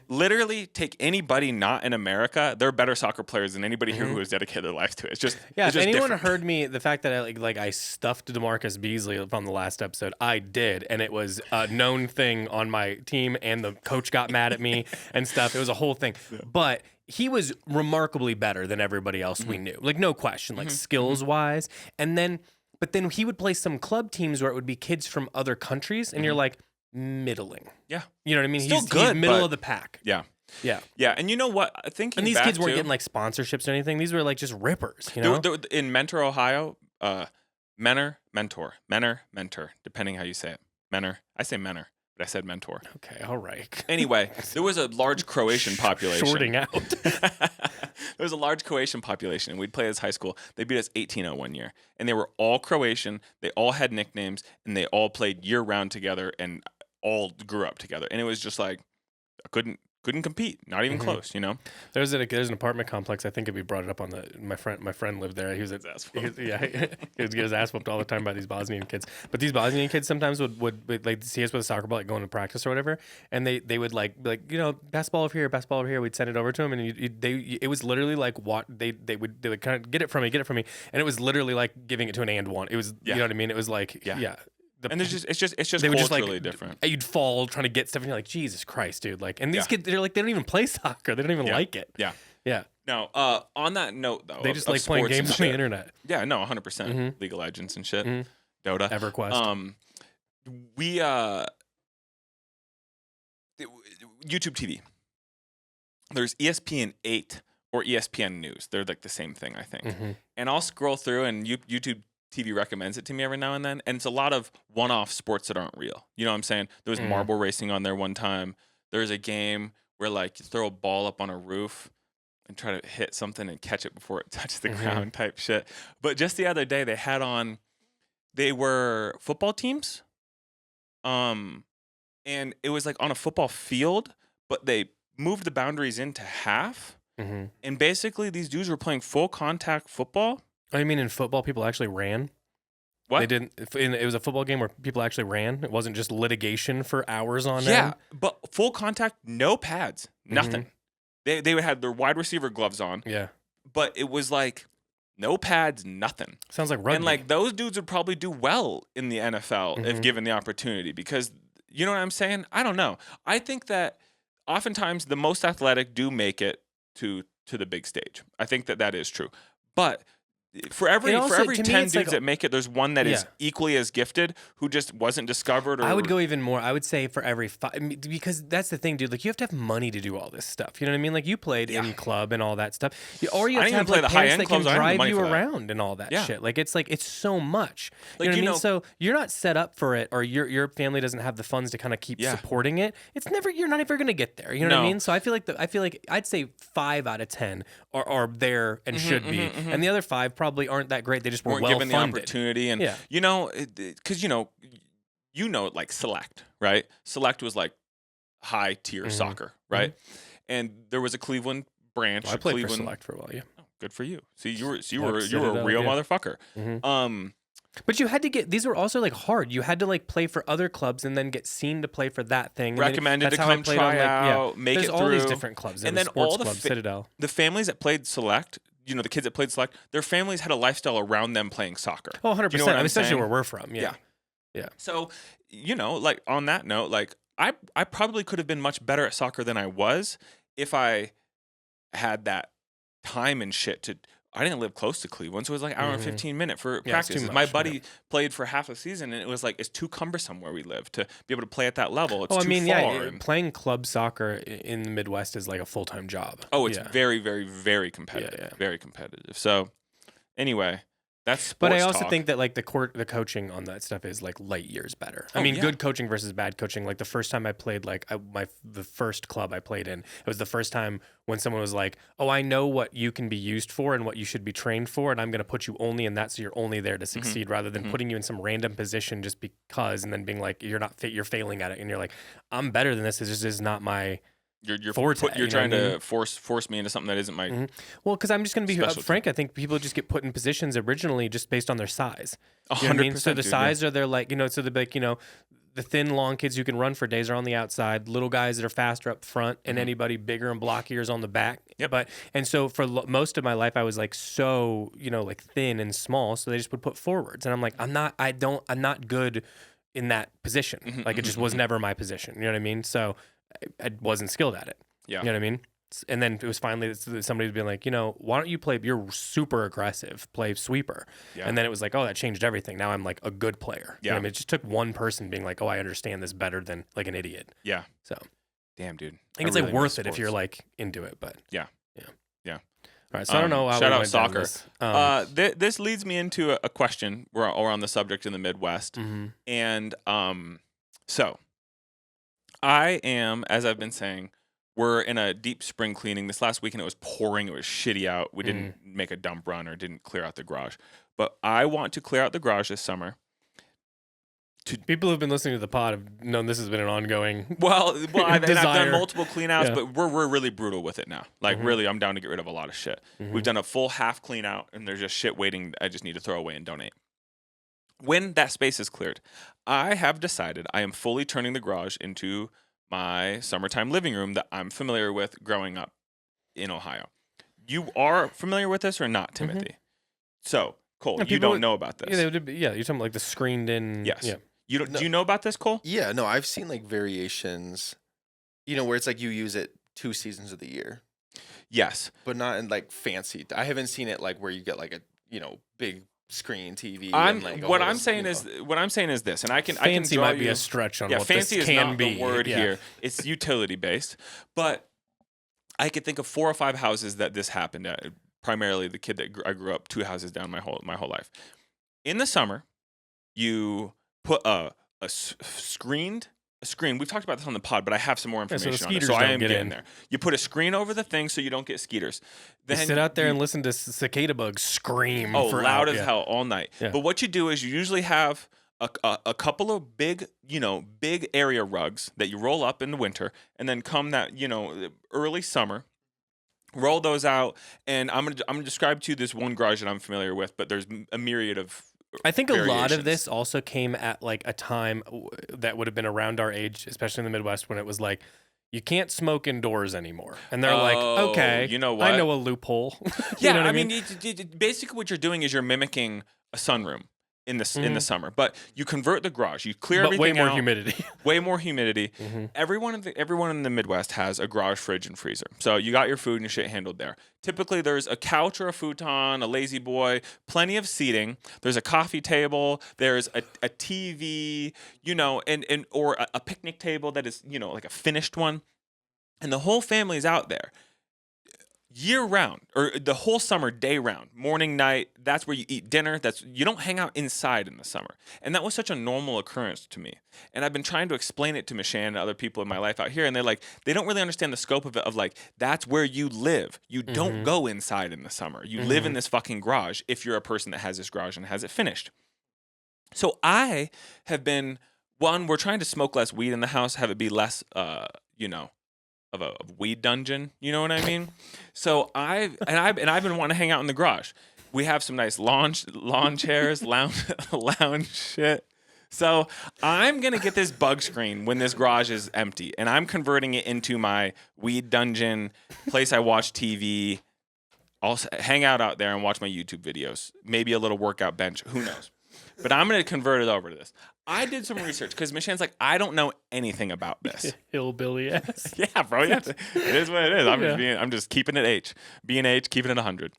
literally take anybody not in America. They're better soccer players than anybody here who has dedicated their life to it. It's just yeah. it's If just anyone different. heard me, the fact that I stuffed DeMarcus Beasley from the last episode, I did, and it was a known thing on my team, and the coach got mad at me and stuff. It was a whole thing, but he was remarkably better than everybody else we knew, like no question, like skills wise. And then, but then he would play some club teams where it would be kids from other countries, and you're like middling. Yeah, You know what I mean? Still he's good, middle but- of the pack. yeah, Yeah. yeah. And you know what? Thinking And these back kids weren't to- getting like sponsorships or anything. These were like just rippers, you know? in Mentor, Ohio, mentor, depending how you say it. Mentor. I say mentor, but I said mentor. Okay, all right. Anyway, there was a large Croatian population. Shorting out. There was a large Croatian population, and we'd play as high school. They beat us 18-0 one year, and they were all Croatian. They all had nicknames, and they all played year-round together and all grew up together. And it was just like, I couldn't compete, not even close, you know? There's an apartment complex. I think if we brought it up on my friend lived there. He was he was ass whooped all the time by these Bosnian kids. But these Bosnian kids sometimes would like see us with a soccer ball, like going to practice or whatever, and they would like be like, you know, basketball over here. We'd send it over to them, and it was literally like what they would kind of get it from me, and it was literally like giving it to an and one. It was you know what I mean. It was like yeah. And it's just They would culturally just like different. You'd fall trying to get stuff, and you're like, Jesus Christ, dude! Like, and these kids, they're like, they don't even play soccer. They don't even like it. Yeah. Yeah. Now, on that note, though, They just like playing games on the internet. Yeah, no, 100%. League of Legends and shit. Dota. EverQuest. We YouTube TV. There's ESPN 8 or ESPN News. They're like the same thing, I think. And I'll scroll through, and YouTube TV recommends it to me every now and then, and it's a lot of one-off sports that aren't real. You know what I'm saying? There was marble racing on there one time. There's a game where like you throw a ball up on a roof and try to hit something and catch it before it touches the ground type shit. But just the other day they were football teams, and it was like on a football field, but they moved the boundaries into half, and basically these dudes were playing full contact football. Oh, you mean in football, people actually ran? What? They didn't. It was a football game where people actually ran. It wasn't just litigation for hours on end. Yeah, but full contact, no pads, nothing. They would have their wide receiver gloves on. Yeah. But it was like no pads, nothing. Sounds like rugby. And like those dudes would probably do well in the NFL if given the opportunity, because you know what I'm saying? I don't know. I think that oftentimes the most athletic do make it to the big stage. I think that is true. But for every 10 dudes that make it, there's one that is equally as gifted who just wasn't discovered. Or, I would go even more. I would say for every 5, because that's the thing, dude. Like you have to have money to do all this stuff. You know what I mean? Like you played in club and all that stuff, or you have to have like parents that can drive you around and all that shit. Like it's so much. You know what I mean? So you're not set up for it, or your family doesn't have the funds to kind of keep supporting it. It's never. You're not ever gonna get there. You know what I mean? So I feel like I'd say 5 out of 10 are there and should be, and the other 5 probably aren't that great. They just weren't well given funded. the opportunity, and you know, because you know, like Select, right? Select was like high tier soccer, right? And there was a Cleveland branch. I played for Select for a while. Yeah, good for you. See, you were a real motherfucker. But you had to get, these were also like hard. You had to like play for other clubs and then get seen to play for that thing. Recommended to come try out, make it through. There's all these different clubs. And then all the Citadel. The families that played Select, you know, the kids that played Select, their families had a lifestyle around them playing soccer. Oh, 100%. You know what I'm especially saying? where we're from. Yeah. So, you know, like on that note, like I probably could have been much better at soccer than I was if I had that time and shit to. I didn't live close to Cleveland, so it was like an hour and 15 minutes for practice. My buddy played for half a season, and it was like, it's too cumbersome where we live to be able to play at that level. It's too far. Playing club soccer in the Midwest is like a full-time job. Oh, it's very, very, very competitive. Very competitive. So, anyway, that's sports But I also talk. think that like the coaching on that stuff is like light years better. I mean, good coaching versus bad coaching. Like the first time I played, the first club I played in, it was the first time when someone was like, "Oh, I know what you can be used for and what you should be trained for, and I'm going to put you only in that, so you're only there to succeed, rather than putting you in some random position just because, and then being like, you're not fit, you're failing at it, and you're like, I'm better than this. This just is not my." You're forte, you're trying to force me into something that isn't my. Well, because I'm just going to be frank. I think people just get put in positions originally just based on their size. 100%. So the size, or they're like, you know, so they're like, you know, the thin, long kids who can run for days are on the outside. Little guys that are faster up front, and anybody bigger and blockier is on the back. Yep. And so for most of my life, I was like so like thin and small. So they just would put forwards, and I'm like, I'm not good in that position. Like it just was never my position. You know what I mean? So I wasn't skilled at it. Yeah. You know what I mean? And then it was finally somebody's been like, why don't you play? You're super aggressive. Play sweeper. Yeah. And then it was like, oh, that changed everything. Now I'm like a good player. You know Yeah. what I mean? It just took one person being like, oh, I understand this better than like an idiot. Yeah. So Damn, dude. I think it's really like worth miss it if you're sports. like into it. But Yeah. all right. So I don't know how shout we out went down soccer. this. This leads me into a question. We're on the subject in the Midwest. And so I am, as I've been saying, we're in a deep spring cleaning. This last weekend it was pouring. It was shitty out. We didn't make a dump run or didn't clear out the garage. But I want to clear out the garage this summer. People who've been listening to the pod have known this has been an ongoing. Well, I've done desire. multiple cleanouts, Yeah. but we're really brutal with it now. Like really, I'm down to get rid of a lot of shit. We've done a full half clean out, and there's just shit waiting. I just need to throw away and donate. When that space is cleared, I have decided I am fully turning the garage into my summertime living room that I'm familiar with growing up in Ohio. You are familiar with this or not, Timothy? So, Cole, Yeah, you people don't know about this. Yeah, you're talking about like the screened in. Yes. Yeah. You don't, No. Do you know about this, Cole? Yeah, no, I've seen like variations, where it's like you use it 2 seasons of the year, Yes. but not in like fancy. I haven't seen it like where you get like a big screen TV. I'm and, like, a what whole, I'm saying is this, and I can Fancy draw might be you- a stretch on yeah, what fancy this is can not be. the word Yeah. here. It's utility based, but I could think of 4 or 5 houses that this happened at. Primarily, the kid that I grew up 2 houses down my whole life. In the summer, you put a screen. We've talked about this on the pod, but I have some more so the information on it. skeeters So I don't am get getting in. there. You put a screen over the thing so you don't get skeeters. You Then sit out there you- and listen to cicada bugs scream. Oh, for loud hours. as hell all night. Yeah. But what you do is you usually have a couple of big area rugs that you roll up in the winter, and then come that early summer, roll those out. And I'm gonna describe to you this one garage that I'm familiar with, but there's a myriad of. I think a lot of variations. this also came at like a time that would have been around our age, especially in the Midwest, when it was like, you can't smoke indoors anymore. And they're like, Oh, okay, you know what? I know a loophole. Yeah, You know what I mean, basically what you're doing is you're mimicking a sunroom in the summer, but you convert the garage, you clear But way everything more out. humidity. Way more humidity. Mhm. Everyone in the Midwest has a garage fridge and freezer. So you got your food and your shit handled there. Typically there's a couch or a futon, a lazy boy, plenty of seating. There's a coffee table, there's a TV, or a picnic table that is, like a finished one. And the whole family is out there year round, or the whole summer, day round, morning, night. That's where you eat dinner. You don't hang out inside in the summer. And that was such a normal occurrence to me. And I've been trying to explain it to Michelle and other people in my life out here. And they're like, they don't really understand the scope of it, of like, that's where you live. You don't go inside in the summer. You live in this fucking garage if you're a person that has this garage and has it finished. So I have been, we're trying to smoke less weed in the house, have it be less, of a weed dungeon, you know what I mean? So I've been wanting to hang out in the garage. We have some nice lawn chairs, lounge shit. So I'm gonna get this bug screen when this garage is empty, and I'm converting it into my weed dungeon, place I watch TV. I'll hang out there and watch my YouTube videos. Maybe a little workout bench. Who knows? But I'm gonna convert it over to this. I did some research because Michelle's like, I don't know anything about this. Hillbilly ass. Yeah, bro. It is what it is. I'm just keeping it H. B&H, keeping it 100.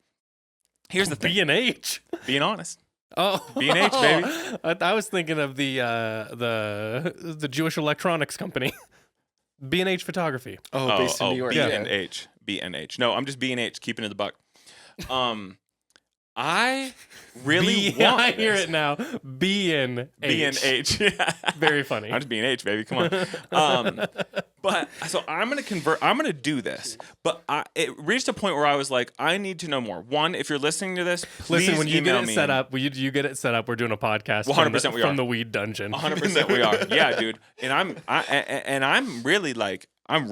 Here's the thing. B&H. Being honest. Oh, B&H, baby. I was thinking of the Jewish electronics company, B&H Photography. Oh, based in New York. B&H. B&H. No, I'm just B&H, keeping it the buck. I really want I hear this. it now. B&H. B&H. Yeah. Very funny. I'm just B&H, baby. Come on. But so I'm gonna do this. But it reached a point where I was like, I need to know more. One, if you're listening to this, please Listen, when you get email it me. set up, you get it set up. We're doing a podcast. 100% we are. from the weed dungeon. 100% we are. Yeah, dude. And I'm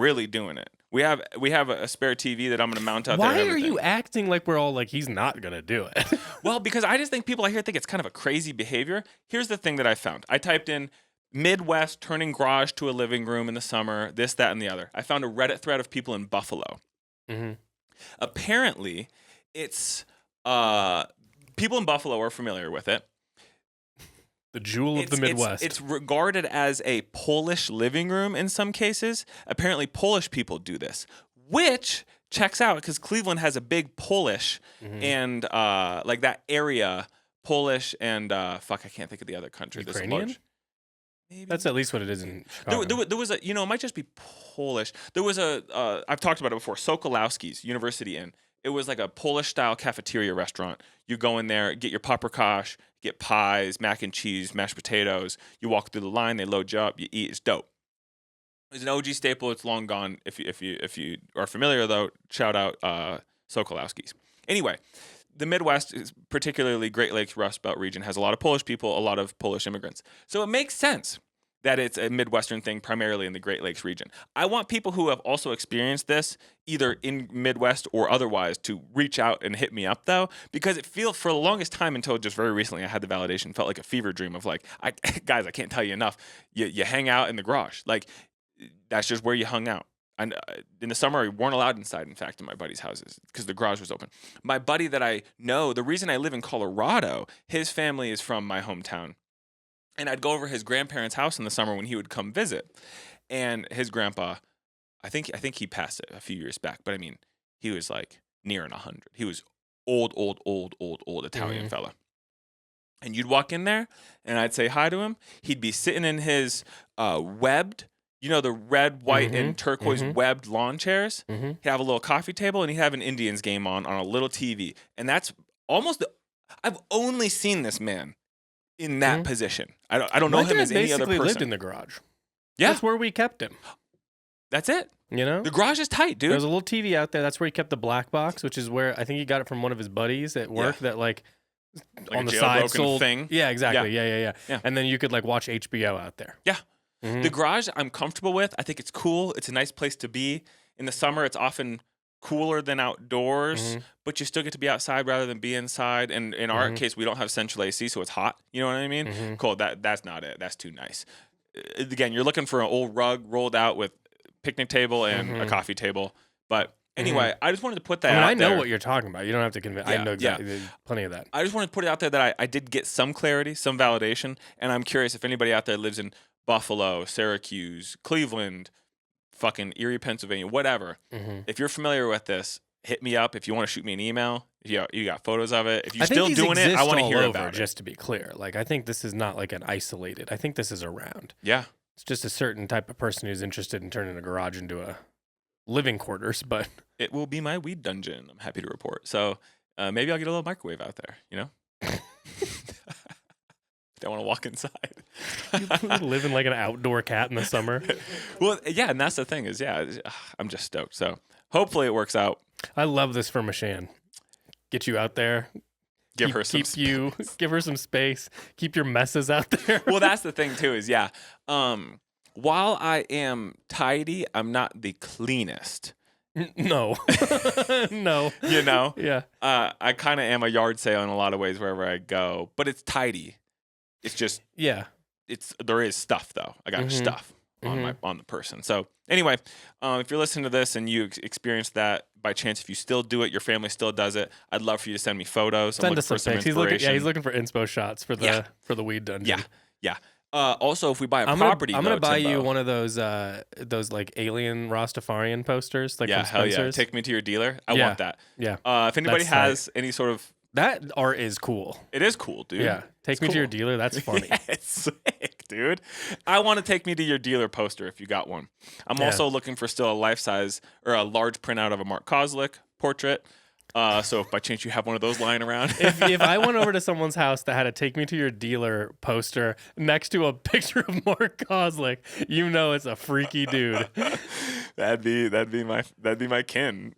really doing it. We have a spare TV that I'm gonna mount out there. Why and are everything. you acting like we're all like he's not gonna do it? Well, because I just think people out here think it's kind of a crazy behavior. Here's the thing that I found. I typed in Midwest turning garage to a living room in the summer, this, that, and the other. I found a Reddit thread of people in Buffalo. Mm-hmm. Apparently, it's people in Buffalo are familiar with it. The jewel of the Midwest. It's regarded as a Polish living room in some cases. Apparently, Polish people do this, which checks out because Cleveland has a big Polish and like that area, Polish and I can't think of the other country. Ukrainian? Maybe. That's at least what it is in Chicago. There was a, it might just be Polish. There was a, I've talked about it before, Sokolowski's University Inn. It was like a Polish-style cafeteria restaurant. You go in there, get your paprikash, get pies, mac and cheese, mashed potatoes. You walk through the line, they load you up, you eat. It's dope. It's an OG staple. It's long gone. If you are familiar, though, shout out Sokolowski's. Anyway, the Midwest, is particularly Great Lakes, Rust Belt region, has a lot of Polish people, a lot of Polish immigrants. So it makes sense that it's a Midwestern thing, primarily in the Great Lakes region. I want people who have also experienced this, either in Midwest or otherwise, to reach out and hit me up, though, because it feels, for the longest time until just very recently, I had the validation, felt like a fever dream of like, guys, I can't tell you enough. You hang out in the garage. Like, that's just where you hung out. And in the summer, we weren't allowed inside, in fact, in my buddy's houses because the garage was open. My buddy that I know, the reason I live in Colorado, his family is from my hometown. And I'd go over his grandparents' house in the summer when he would come visit. And his grandpa, I think he passed it a few years back, but I mean, he was like nearing 100. He was old Italian fella. And you'd walk in there, and I'd say hi to him. He'd be sitting in his webbed, the red, white, and turquoise webbed lawn chairs. He'd have a little coffee table, and he'd have an Indians game on a little TV. And that's almost I've only seen this man in that position. I don't know him as any other person. Lived in the garage. Yeah. That's where we kept him. That's it. The garage is tight, dude. There's a little TV out there. That's where he kept the black box, which is where I think he got it from one of his buddies at work that like on the side sold thing. Yeah, exactly. Yeah. And then you could like watch HBO out there. Yeah. The garage I'm comfortable with. I think it's cool. It's a nice place to be. In the summer, it's often cooler than outdoors, but you still get to be outside rather than be inside. And in our case, we don't have central AC, so it's hot. You know what I mean? Cool. That's not it. That's too nice. Again, you're looking for an old rug rolled out with picnic table and a coffee table. But anyway, I just wanted to put that out there. I know what you're talking about. You don't have to convince. I know exactly. There's plenty of that. I just wanted to put it out there that I did get some clarity, some validation, and I'm curious if anybody out there lives in Buffalo, Syracuse, Cleveland, fucking Erie, Pennsylvania, whatever. If you're familiar with this, hit me up. If you want to shoot me an email, you got photos of it. If you're still doing it, I want to hear about it. Just to be clear, like I think this is not like an isolated. I think this is around. Yeah, it's just a certain type of person who's interested in turning a garage into a living quarters. But it will be my weed dungeon. I'm happy to report. So maybe I'll get a little microwave out there. Don't want to walk inside. You living like an outdoor cat in the summer. Well, yeah, and that's the thing is, I'm just stoked. So hopefully it works out. I love this for Mashan. Get you out there. Give her some space. Keep your messes out there. Well, that's the thing too is, while I am tidy, I'm not the cleanest. No. No. Yeah. I kind of am a yard sale in a lot of ways wherever I go, but it's tidy. It's just there is stuff though. I got stuff on the person. So anyway, if you're listening to this and you experienced that by chance, if you still do it, your family still does it, I'd love for you to send me photos. Send us some pics. He's looking for inspo shots for the weed dungeon. Yeah. Also, if we buy a property, I'm gonna buy you one of those like alien Rastafarian posters. Like hell yeah! Take me to your dealer. I want that. Yeah. If anybody has any sort of that art is cool. It is cool, dude. Yeah. Take me to your dealer. That's funny. Yeah, it's sick, dude. I want to take me to your dealer poster if you got one. I'm also looking for still a life-size or a large printout of a Mark Kozlik portrait. So if by chance you have one of those lying around. if I went over to someone's house that had a take me to your dealer poster next to a picture of Mark Kozlik, it's a freaky dude. that'd be my kin,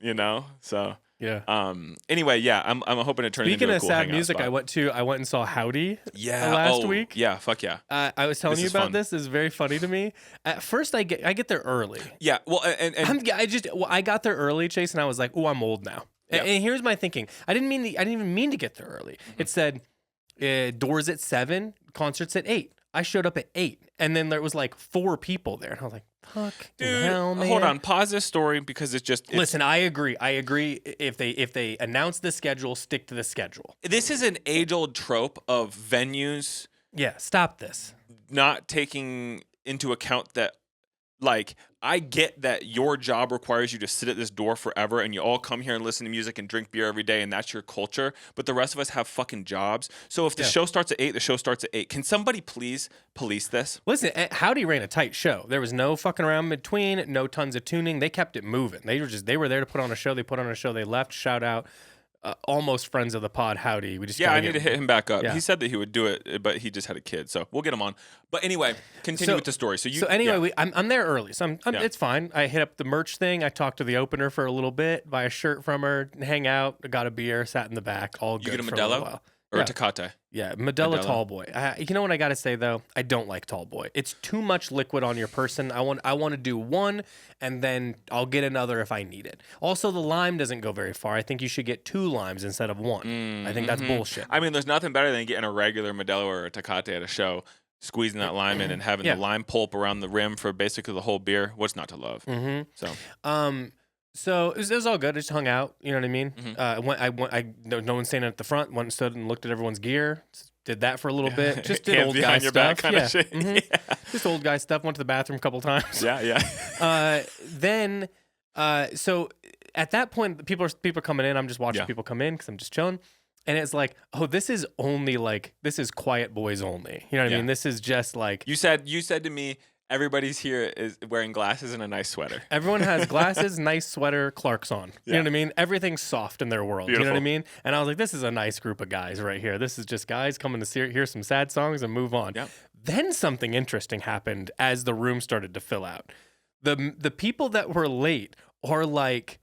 So yeah. Anyway, I'm hoping to turn it into a cool Speaking of sad music, spot. I went and saw Howdy. Yeah. Last week. Yeah. Fuck yeah. I was telling you about this. It's very funny to me. At first, I get there early. Yeah. Well, I got there early, Chase, and I was like, "Oh, I'm old now." Yeah. And here's my thinking. I didn't even mean to get there early. It said doors at 7, concerts at 8. I showed up at 8, and then there was like 4 people there, and I was like, "Fuck, Dude, hell, man." hold on. Pause this story because Listen, I agree. If they announce the schedule, stick to the schedule. this is an age-old trope of venues Yeah, stop this. not taking into account that, like, I get that your job requires you to sit at this door forever and you all come here and listen to music and drink beer every day and that's your culture, but the rest of us have fucking jobs. So if the show starts at 8, the show starts at 8. Can somebody please police this? Listen, Howdy ran a tight show. There was no fucking around in between, no tons of tuning. They kept it moving. They were there to put on a show. They put on a show. They left. Shout out. Almost friends of the pod, Howdy. We just I need to hit him back up. Yeah. He said that he would do it, but he just had a kid, so we'll get him on. But anyway, continue with the story. So anyway, I'm there early, so it's fine. I hit up the merch thing. I talked to the opener for a little bit, buy a shirt from her, hang out. I got a beer, sat in the back, all good. You get a for little Modelo while. or Yeah. a Tecate? Yeah, Modelo Tall Boy. You know what I got to say though? I don't like Tall Boy. It's too much liquid on your person. I want to do one, and then I'll get another if I need it. Also, the lime doesn't go very far. I think you should get 2 limes instead of 1. I think that's bullshit. I mean, there's nothing better than getting a regular Modelo or a Tecate at a show, squeezing that lime in and having the lime pulp around the rim for basically the whole beer. What's not to love? So it was all good. I just hung out. You know what I mean? No one standing at the front. Went and stood and looked at everyone's gear. Did that for a little bit. Just did Hands old guy behind your stuff. back kind of shit. Mhm. Yeah. Just old guy stuff. Went to the bathroom a couple times. Yeah. So at that point, people are coming in. I'm just watching people come in because I'm just chilling. And it's like, oh, this is quiet boys only. You know what I mean? This is just like You said to me, everybody's here is wearing glasses and a nice sweater. everyone has glasses, nice sweater, Clarks on. You know what I mean? Everything's soft in their world. Beautiful. You know what I mean? And I was like, this is a nice group of guys right here. This is just guys coming to hear some sad songs and move on. Yep. Then something interesting happened as the room started to fill out. The people that were late are like,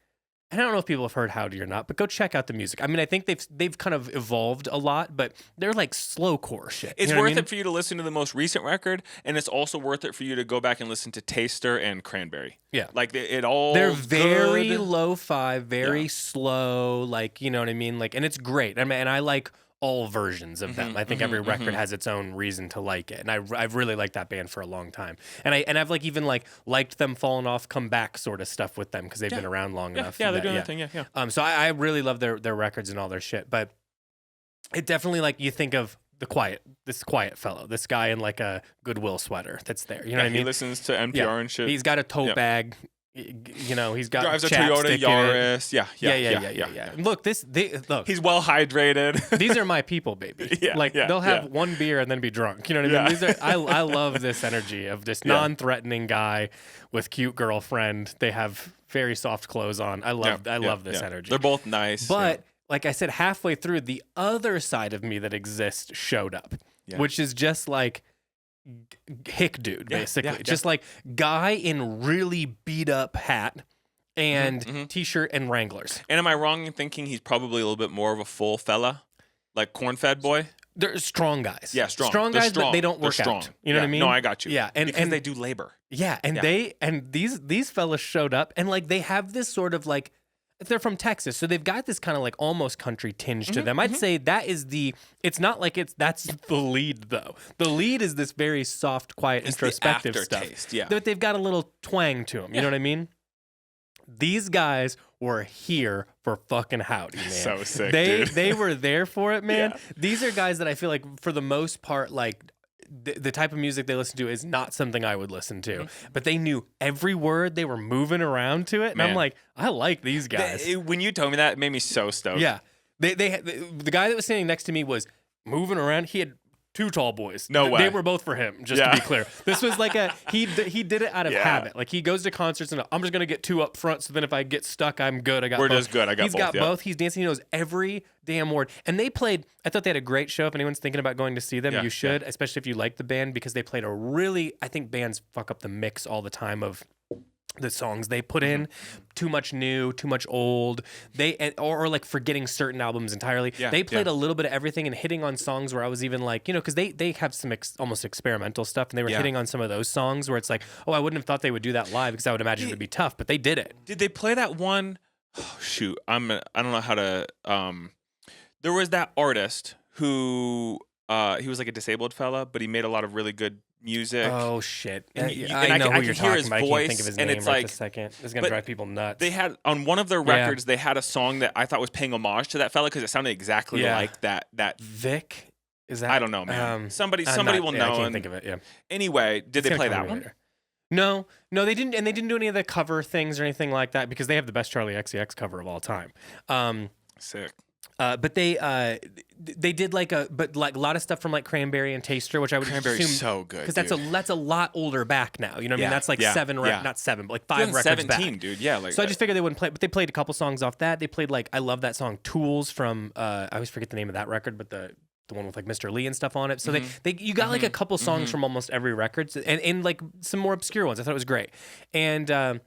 and I don't know if people have heard Howdy or not, but go check out the music. I mean, I think they've kind of evolved a lot, but they're like slowcore shit. It's you know what I worth mean? it for you to listen to the most recent record, and it's also worth it for you to go back and listen to Taster and Cranberry. Yeah. Like it all. They're very good. lo-fi, very slow, like, you know what I mean? Like, and it's great. I mean, and I like all versions of them. I think every record has its own reason to like it. And I've really liked that band for a long time. And I've like even like liked them falling off, come back sort of stuff with them because they've been around long enough. Yeah, they're doing their thing. Yeah. So I really love their records and all their shit. But it definitely, like, you think of this quiet fellow, this guy in like a Goodwill sweater that's there. You know what I mean? He listens to NPR and shit. He's got a tote bag. You know, he's got Drives a chapstick Toyota in it. Yaris. Yeah. Look, look. He's well hydrated. These are my people, baby. They'll have one beer and then be drunk. You know what I mean? These are I love this energy of this non-threatening guy with cute girlfriend. They have very soft clothes on. I love this energy. They're both nice. But like I said, halfway through, the other side of me that exists showed up, which is just like hick dude, basically. Just like guy in really beat up hat and t-shirt and Wranglers. And am I wrong in thinking he's probably a little bit more of a full fella, like corn-fed boy? They're strong guys. Yeah, strong. Strong They're guys, strong. but they don't work strong. out. You know what I mean? No, I got you. Yeah, and because they do labor. Yeah, and these fellas showed up, and like they have this sort of like, they're from Texas, so they've got this kind of like almost country tinge to them. I'd say that is it's not like that's the lead though. The lead is this very soft, quiet, introspective stuff. But they've got a little twang to them. You know what I mean? These guys were here for fucking Howdy, man. So sick, dude. dude. They were there for it, man. Yeah. These are guys that I feel like for the most part, like the type of music they listen to is not something I would listen to, but they knew every word. They were moving around to it, and I'm like, I like these guys. When you told me that, it made me so stoked. Yeah, the guy that was standing next to me was moving around. He had 2 tall boys. No way. They were both for him, just to be clear. This was like he did it out of habit. Like he goes to concerts and I'm just going to get 2 up front, so then if I get stuck, I'm good. We're both. just good. I got He's both. got both. He's dancing. He knows every damn word. And they played, I thought they had a great show. If anyone's thinking about going to see them, you should, especially if you like the band, because they played I think bands fuck up the mix all the time of the songs they put in. Too much new, too much old. Or like forgetting certain albums entirely. They played a little bit of everything and hitting on songs where I was even like, you know, because they have some almost experimental stuff, and they were hitting on some of those songs where it's like, oh, I wouldn't have thought they would do that live because I would imagine it would be tough, but they did it. Did they play that one? Oh, shoot, I don't know how to. There was that artist who He was like a disabled fella, but he made a lot of really good music. Oh shit! And I know who you're hear talking his about. I can't think of his voice, and name it's right like, this second. It's gonna but drive people nuts. they had on one of their records, they had a song that I thought was paying homage to that fella because it sounded exactly like that. Vic, is that? I don't know, man. Somebody will know. I can't think of it. Yeah. Anyway, did they play that one? Later. No, they didn't, and they didn't do any of the cover things or anything like that because they have the best Charlie XCX cover of all time. Sick. But they did like a lot of stuff from like Cranberry and Taster, which I would Cranberry's assume so good because that's a lot older back now. You know what I mean? That's like not seven, but like 5 records back. Dude. Yeah. Like, so I just figured they wouldn't play, but they played a couple songs off that. They played like I love that song Tools from I always forget the name of that record, but the one with like Mr. Lee and stuff on it. So you got like a couple songs from almost every record and like some more obscure ones. I thought it was great. And I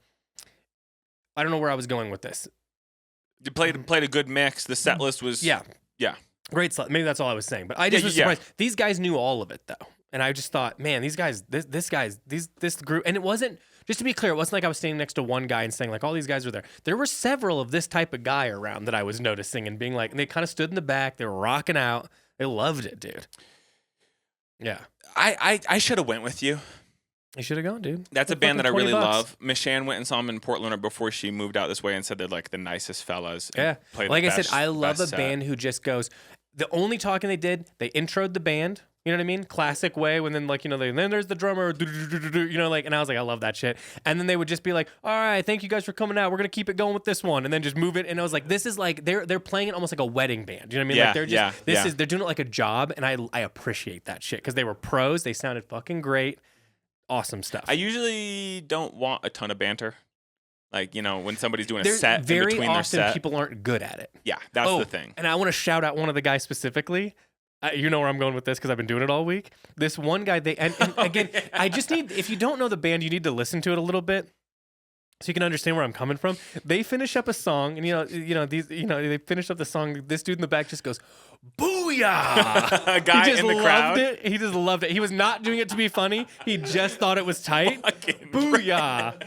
don't know where I was going with this. You played a good mix. The set list was great. Maybe that's all I was saying. But I just was surprised. These guys knew all of it though, and I just thought, man, these guys, this group, and it wasn't. Just to be clear, it wasn't like I was standing next to one guy and saying like all these guys were there. There were several of this type of guy around that I was noticing and being like, and they kind of stood in the back. They were rocking out. They loved it, dude. Yeah. I should have went with you. You should have gone, dude. That's a band that I really love. Michelle went and saw them in Portland before she moved out this way and said they're like the nicest fellas. Yeah. Like I said, I love a band who just goes, the only talking they did, they introed the band. You know what I mean? Classic way. When then like, you know, then there's the drummer, you know, like, and I was like, I love that shit. And then they would just be like, all right, thank you guys for coming out. We're going to keep it going with this one. And then just move it. And I was like, this is like, they're playing it almost like a wedding band. You know what I mean? Yeah, like they're just, they're doing it like a job. And I appreciate that shit because they were pros. They sounded fucking great. Awesome stuff. I usually don't want a ton of banter. Like, you know, when somebody's doing a set very in between their set. people aren't good at it. Yeah, that's the thing. And I want to shout out one of the guys specifically. You know where I'm going with this because I've been doing it all week. This one guy, and again, I just need, if you don't know the band, you need to listen to it a little bit so you can understand where I'm coming from. They finish up a song, and they finish up the song. This dude in the back just goes, "Booyah!" A guy he just in the loved crowd. it. He just loved it. He was not doing it to be funny. He just thought it was tight. Booyah!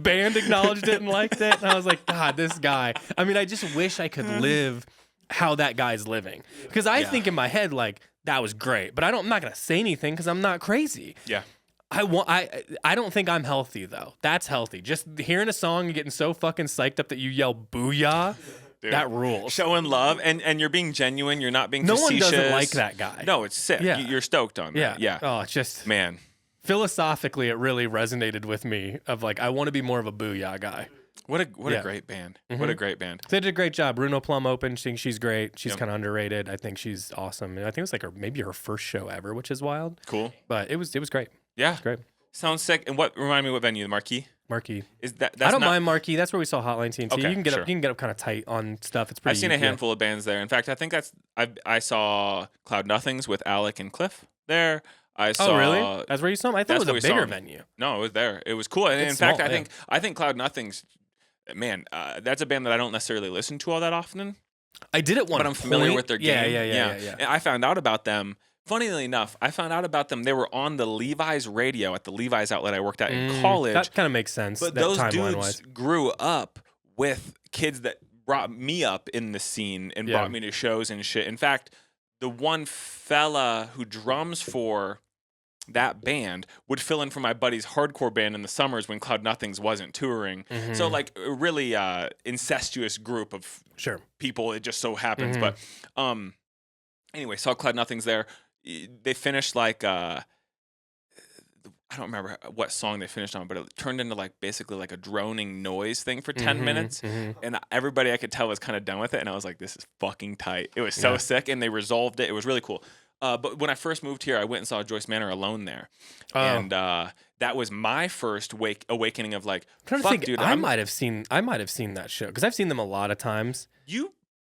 Band acknowledged it and liked it, and I was like, God, this guy. I mean, I just wish I could live how that guy's living, because I think in my head like that was great, but I'm not gonna say anything because I'm not crazy. Yeah. I don't think I'm healthy though. That's healthy. Just hearing a song and getting so fucking psyched up that you yell "Booyah," dude, that rules. Showing love and you're being genuine. You're not being no facetious. one doesn't like that guy. No, it's sick. Yeah. You're stoked on that. Yeah. Oh, it's just man. Philosophically, it really resonated with me. Of like, I want to be more of a Booyah guy. What a great band. What a great band. They did a great job. Bruno Plum opened. She's great. She's kind of underrated. I think she's awesome. And I think it was like maybe her first show ever, which is wild. Cool. But it was great. Yeah. It was great. Sounds sick. And remind me what venue? The Marquee? Marquee. Is that's I don't mind Marquee. That's where we saw Hotline TNT. Okay, you can get up kind of tight on stuff. It's pretty. I've seen a handful of bands there. In fact, I think I saw Cloud Nothings with Alec and Cliff there. I saw. Oh, really? That's where you saw them? I thought it was a bigger venue. No, it was there. It was cool. And in small, fact, I think Cloud Nothings, man, that's a band that I don't necessarily listen to all that often. I did at one but I'm familiar with their game. Yeah. And I found out about them. Funnily enough, I found out about them. They were on the Levi's radio at the Levi's outlet I worked at in college. That kind of makes sense. But those dudes grew up with kids that brought me up in the scene and brought me to shows and shit. In fact, the one fella who drums for that band would fill in for my buddy's hardcore band in the summers when Cloud Nothings wasn't touring. Mm-hmm. So like a really incestuous group of people. It just so happens. But anyway, saw Cloud Nothings there. They finished like I don't remember what song they finished on, but it turned into like basically like a droning noise thing for 10 minutes. And everybody I could tell was kind of done with it. And I was like, this is fucking tight. It was so sick. And they resolved it. It was really cool. But when I first moved here, I went and saw Joyce Manor alone there. Oh. And that was my first awakening of like, fuck, dude. I might have seen that show because I've seen them a lot of times.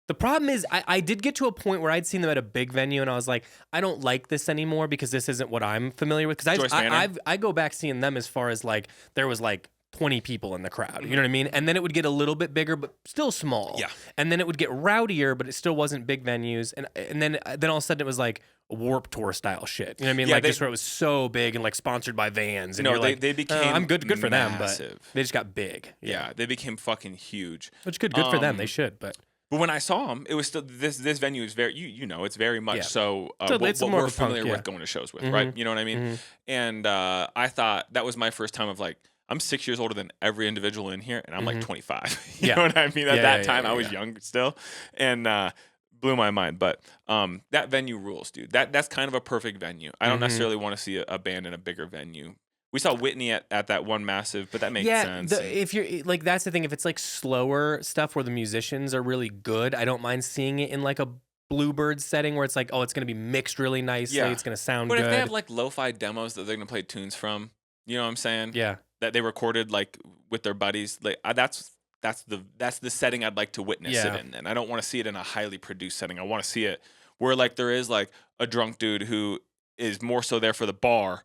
The problem is I did get to a point where I'd seen them at a big venue and I was like, I don't like this anymore because this isn't what I'm familiar with. Because I go back seeing them as far as like there was like 20 people in the crowd. You know what I mean? And then it would get a little bit bigger, but still small. Yeah. And then it would get rowdier, but it still wasn't big venues. And then all of a sudden it was like Warped Tour style shit. You know what I mean? Yeah, like just where it was so big and like sponsored by Vans. And they became I'm good for them, massive. but they just got big. Yeah, they became fucking huge. Which good for them. They should, but. But when I saw him, it was still this venue is very it's very much Yeah. so, So what it's more we're of a punk, familiar yeah. with going to shows with, right? You know what I mean? And I thought that was my first time of like, I'm 6 years older than every individual in here, and I'm like 25. You Yeah. know what I mean? At Yeah, that yeah, time, yeah, I was yeah. young still, and blew my mind. But that venue rules, dude. That's kind of a perfect venue. I don't necessarily want to see a band in a bigger venue. We saw Whitney at that one massive, but that makes sense. If you're like, that's the thing. If it's like slower stuff where the musicians are really good, I don't mind seeing it in like a Bluebird setting where it's like, oh, it's gonna be mixed really nicely. Yeah. It's gonna sound But good. if they have like lo-fi demos that they're gonna play tunes from, you know what I'm saying? Yeah. That they recorded like with their buddies, like that's the setting I'd like to witness it in. And I don't want to see it in a highly produced setting. I want to see it where like there is like a drunk dude who is more so there for the bar.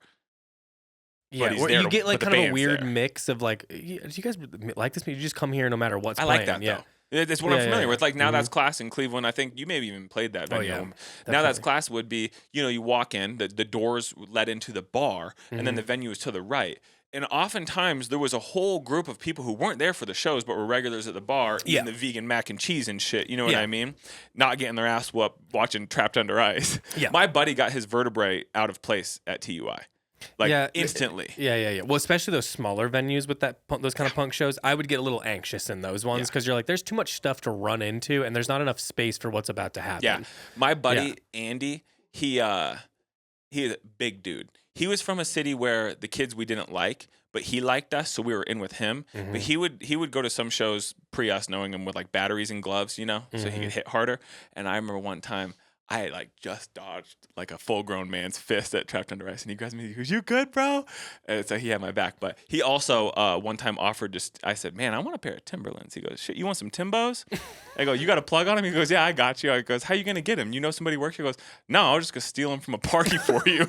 Yeah, he's where there you get like but the kind of a band's weird there. mix of like, do you guys like this? You just come here no matter what's I playing. like that yeah. though. It's what Yeah, I'm familiar yeah. with. Like Now That's Class in Cleveland. I think you maybe even played that venue. yeah, Now That's definitely. Class would be, you walk in, the doors led into the bar, and then the venue is to the right. And oftentimes there was a whole group of people who weren't there for the shows, but were regulars at the bar eating the vegan mac and cheese and shit. You know what I mean? Not getting their ass whooped watching Trapped Under Ice. Yeah. My buddy got his vertebrae out of place at TUI. Like instantly. Yeah. Well, especially those smaller venues with those kind of punk shows, I would get a little anxious in those ones because you're like, there's too much stuff to run into, and there's not enough space for what's about to happen. Yeah, my buddy Andy, he is a big dude. He was from a city where the kids we didn't like, but he liked us, so we were in with him. But he would go to some shows pre us, knowing him with like batteries and gloves, so he could hit harder. And I remember one time I had like just dodged like a full grown man's fist at Trapped Under Ice, and he grabs me. He goes, "You good, bro?" And so he had my back. But he also one time offered I said, "Man, I want a pair of Timberlands." He goes, "Shit, you want some Timbos?" I go, "You got a plug on him?" He goes, "Yeah, I got you." I goes, "How you gonna get him? You know somebody works here?" He goes, "No, I was just gonna steal him from a party for you."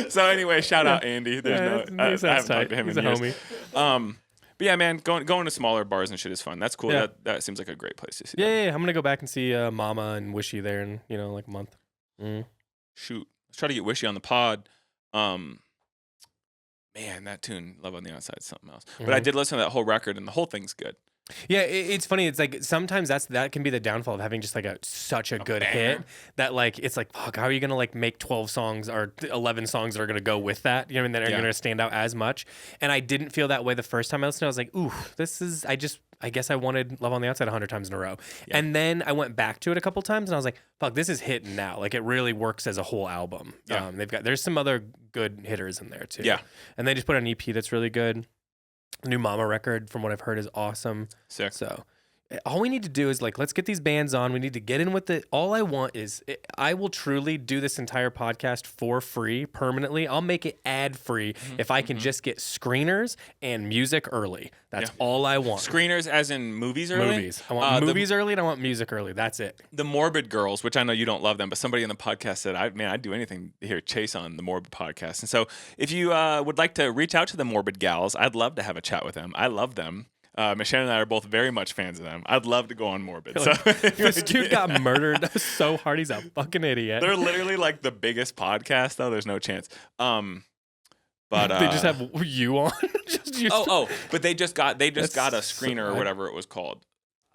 So anyway, shout out Andy. There's I haven't talked to him He's in a years. homie. But yeah, man, going to smaller bars and shit is fun. That's cool. Yeah. That seems like a great place to see. Yeah. I'm gonna go back and see Mama and Wishy there in like a month. Shoot, let's try to get Wishy on the pod. Man, that tune "Love on the Outside" is something else. But I did listen to that whole record, and the whole thing's good. Yeah, it's funny. It's like sometimes that can be the downfall of having just like such a good hit that like it's like, fuck, how are you gonna like make 12 songs or 11 songs that are gonna go with that? You know, and that are gonna stand out as much. And I didn't feel that way the first time I listened. I was like, ooh, this is. I guess I wanted "Love on the Outside" 100 times in a row. Yeah. And then I went back to it a couple times and I was like, fuck, this is hitting now. Like it really works as a whole album. Yeah. There's some other good hitters in there too. Yeah. And they just put an EP that's really good. The new Mama record, from what I've heard, is awesome. Sick. So all we need to do is like, let's get these bands on. We need to get in with it. All I want is I will truly do this entire podcast for free permanently. I'll make it ad free if I can just get screeners and music early. That's all I want. Screeners as in movies early? Movies. I want movies early and I want music early. That's it. The Morbid Girls, which I know you don't love them, but somebody in the podcast said, I'd do anything to hear Chase on the Morbid podcast. And so if you would like to reach out to the Morbid Gals, I'd love to have a chat with them. I love them. Michelle and I are both very much fans of them. I'd love to go on Morbid. So this dude got murdered so hard. He's a fucking idiot. They're literally like the biggest podcast, though. There's no chance. But they just have you on. But they just got a screener or whatever it was called.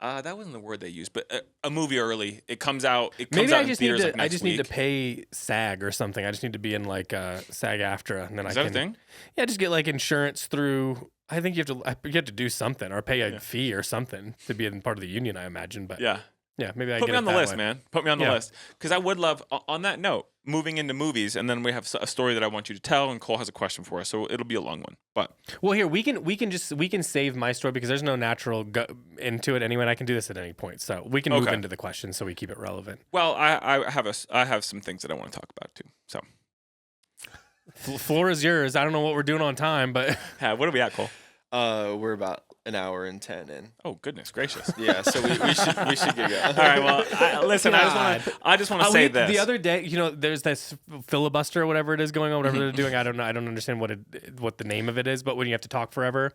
That wasn't the word they used, but a movie early. It comes out. Maybe out I just in theaters need to. like next I just week. need to pay SAG or something. I just need to be in like SAG-AFTRA, and then Is that a thing? Yeah, just get like insurance through. I think you have to do something or pay a fee or something to be in part of the union. I imagine, but yeah, maybe I put get me on it the that list, way. man. Put me on the list because I would love. On that note, moving into movies, and then we have a story that I want you to tell, and Cole has a question for us, so it'll be a long one. But well, here we can save my story because there's no natural into it anyway. And I can do this at any point, so we can move into the question so we keep it relevant. Well, I have some things that I want to talk about too. So floor is yours. I don't know what we're doing on time, but what are we at, Cole? We're about an hour and 10 in. Oh, goodness gracious. Yeah, so we should get going. All right, well, listen, I just want to say this. The other day, there's this filibuster or whatever it is going on, whatever they're doing. I don't know. I don't understand what the name of it is, but when you have to talk forever,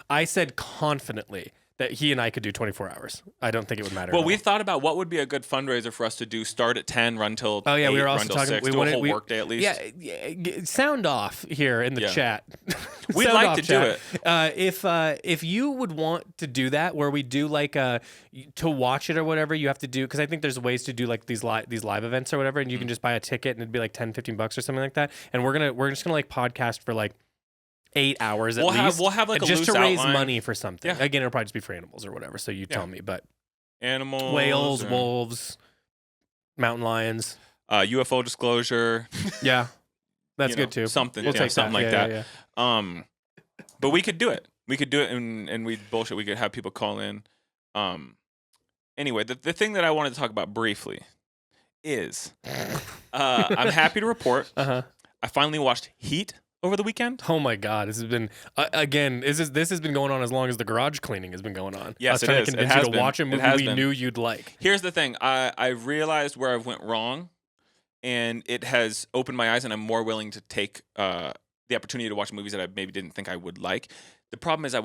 I said confidently that he and I could do 24 hours. I don't think it would matter. Well, at we all. thought about what would be a good fundraiser for us to do. Start at 10, run till Oh yeah, 8, we were run also till talking. 6, We do wanted a whole work day at least. Yeah, sound off here in the Yeah. chat. We'd Sound like off to chat. do it. If you would want to do that, where we do like to watch it or whatever, you have to do, because I think there's ways to do like these live events or whatever, and you can just buy a ticket and it'd be like $10-15 or something like that. And we're just gonna like podcast for like 8 hours at least. We'll have like a just loose to raise outline. money for something. Yeah. Again, it'll probably just be for animals or whatever. So you tell me, but Animals, whales, or, wolves, mountain lions. UFO disclosure. Yeah, that's you know, good too. Something, We'll take something that. like Yeah, that. yeah. But we could do it. We could do it, and we'd bullshit. We could have people call in. Anyway, the thing that I wanted to talk about briefly is I'm happy to report Uh-huh. I finally watched Heat over the weekend. Oh my God, this has been again. This has been going on as long as the garage cleaning has been going on. Yes, I was it trying is. to It convince has you to been. watch a It movie has we been. knew you'd like. Here's the thing. I realized where I went wrong, and it has opened my eyes, and I'm more willing to take the opportunity to watch movies that I maybe didn't think I would like. The problem is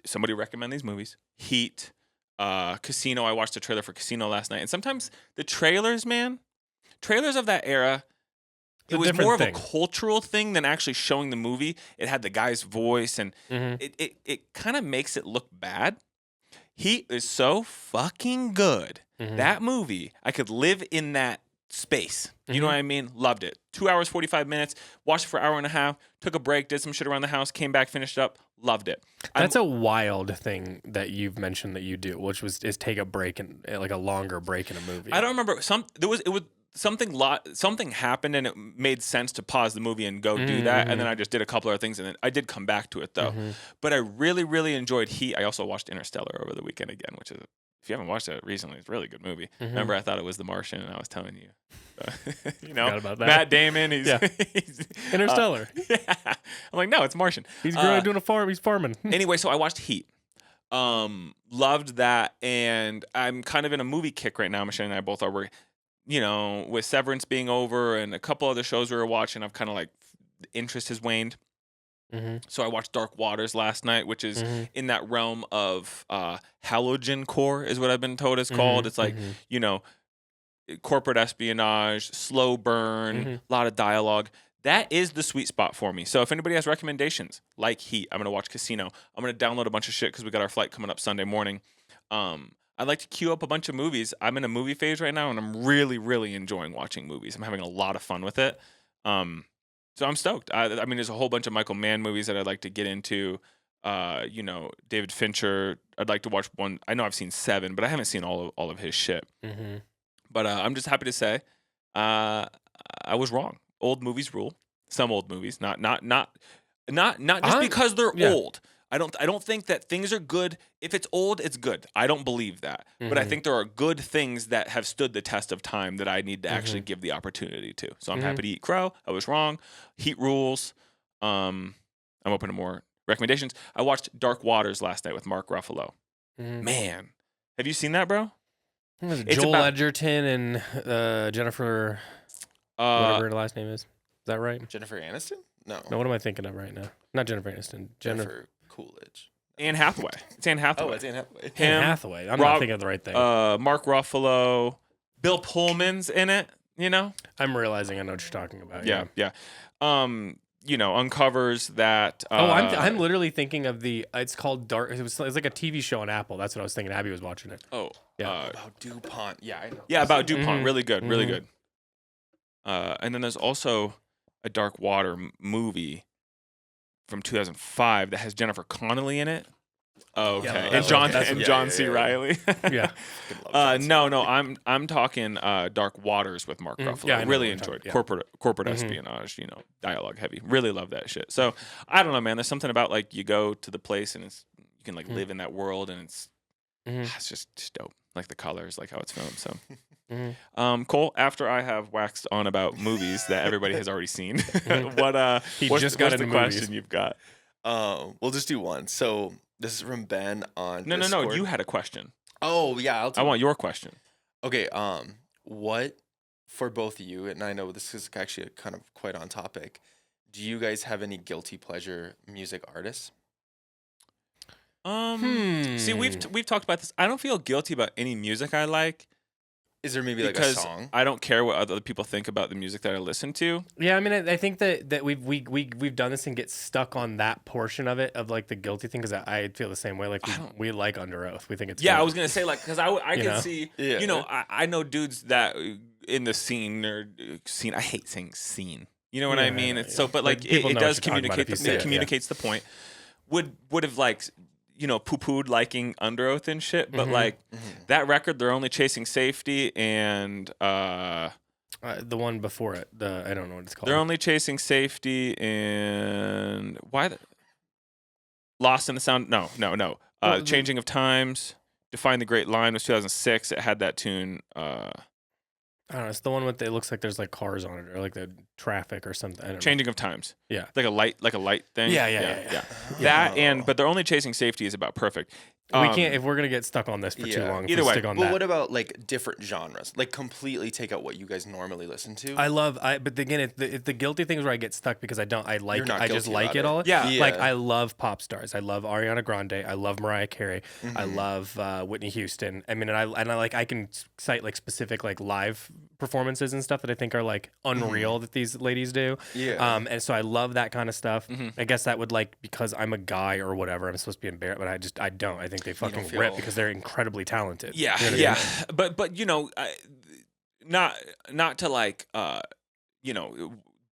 somebody recommend these movies. Heat, Casino. I watched the trailer for Casino last night, and sometimes the trailers of that era, it was more of a cultural thing than actually showing the movie. It had the guy's voice, and it kind of makes it look bad. Heat is so fucking good. That movie, I could live in that space. You know what I mean? Loved it. 2 hours, 45 minutes. Watched it for an hour and a half. Took a break, did some shit around the house, came back, finished up. Loved it. That's a wild thing that you've mentioned that you do, which is take a break and like a longer break in a movie. I don't remember. Something happened and it made sense to pause the movie and go do that, and then I just did a couple other things, and then I did come back to it though. But I really, really enjoyed Heat. I also watched Interstellar over the weekend again, which is, if you haven't watched it recently, it's a really good movie. Remember, I thought it was The Martian, and I was telling you, you know, about that. Matt Damon. He's, he's Interstellar. yeah. I'm like, no, it's Martian. He's doing a farm. He's farming. Anyway, so I watched Heat. Loved that, and I'm kind of in a movie kick right now. Michelle and I both are. We're, you know, with Severance being over and a couple other shows we were watching, I've kind of like interest has waned. So I watched Dark Waters last night, which is in that realm of halogen core, is what I've been told it's called. It's like, you know, corporate espionage, slow burn, a lot of dialogue. That is the sweet spot for me. So if anybody has recommendations, like Heat, I'm going to watch Casino. I'm going to download a bunch of shit because we got our flight coming up Sunday morning. I'd like to queue up a bunch of movies. I'm in a movie phase right now, and I'm really, really enjoying watching movies. I'm having a lot of fun with it. So I'm stoked. I mean, there's a whole bunch of Michael Mann movies that I'd like to get into. You know, David Fincher. I'd like to watch one. I know I've seen 7, but I haven't seen all of his shit. But I'm just happy to say I was wrong. Old movies rule. Some old movies, not just because they're old. I don't think that things are good. If it's old, it's good. I don't believe that. But I think there are good things that have stood the test of time that I need to actually give the opportunity to. So I'm happy to eat crow. I was wrong. Heat rules. I'm open to more recommendations. I watched Dark Waters last night with Mark Ruffalo. Man, have you seen that, bro? It's Joel Edgerton and Jennifer, whatever her last name is. Is that right? Jennifer Aniston? No. No, what am I thinking of right now? Not Jennifer Aniston. Jennifer Coolidge. Anne Hathaway. It's Anne Hathaway. Oh, it's Anne Hathaway. Anne Hathaway. I'm not thinking of the right thing. Mark Ruffalo. Bill Pullman's in it, you know? I'm realizing I know what you're talking about. Yeah. You know, uncovers that. I'm literally thinking of it's called Dark. It's like a TV show on Apple. That's what I was thinking. Abby was watching it. Oh. Yeah. About DuPont. Yeah, I know. Yeah, about DuPont. Really good. Really good. And then there's also a Dark Water movie from 2005 that has Jennifer Connelly in it. Oh, okay. Yeah, and John C. Reilly. Yeah. No, I'm talking Dark Waters with Mark Ruffalo. Yeah, I know really what you're enjoyed talking- corporate espionage, you know, dialogue heavy. Really love that shit. So I don't know, man. There's something about like you go to the place and you can like live in that world, and it's just dope. Like the colors, like how it's filmed. So. Cole, after I have waxed on about movies that everybody has already seen, what's the question you've got? We'll just do one. So this is from Ben on No. Discord. You had a question. Oh yeah, I want your question. Okay. What for both of you? And I know this is actually kind of quite on topic. Do you guys have any guilty pleasure music artists? See, we've talked about this. I don't feel guilty about any music I like. Is there maybe like a Because song? I don't care what other people think about the music that I listen to. Yeah, I mean, I think that we've done this and get stuck on that portion of it, of like the guilty thing, because I feel the same way. Like we like Under Oath. We think it's Yeah, good. I was gonna say like because I You can know? see Yeah. I know dudes that in the scene or scene. I hate saying scene. You know what I Yeah, mean? yeah, It's yeah. so, but Like, like people it know what does you're talking about communicate. if you say It it, communicates the point. Would have like poo-pooed liking Under Oath and shit, but like that record, they're only chasing safety and the one before it. I don't know what it's called. they're only chasing safety and Lost in the Sound. No. Well, Changing of Times. Define the Great Line was 2006. It had that tune. I don't know. It's the one with it looks like there's like cars on it, or like the traffic or something. I don't know. Changing of Times. Yeah. Like a light thing. Yeah. That but they're only chasing safety is about perfect. We can't, if we're gonna get stuck on this for too Yeah. long. If Either we way. stick on But that. what about like different genres? Like completely take out what you guys normally listen to. But again, the guilty things where I get stuck because I just guilty like about it all. Yeah. Like I love pop stars. I love Ariana Grande. I love Mariah Carey. I love Whitney Houston. I mean, and I can cite like specific like live performances and stuff that I think are like unreal that these ladies do. Yeah. And so I love that kind of stuff. I guess that would like, because I'm a guy or whatever, I'm supposed to be embarrassed, but I don't. I think they fucking feel- rip because they're incredibly talented. Yeah, You know what I mean? but not to like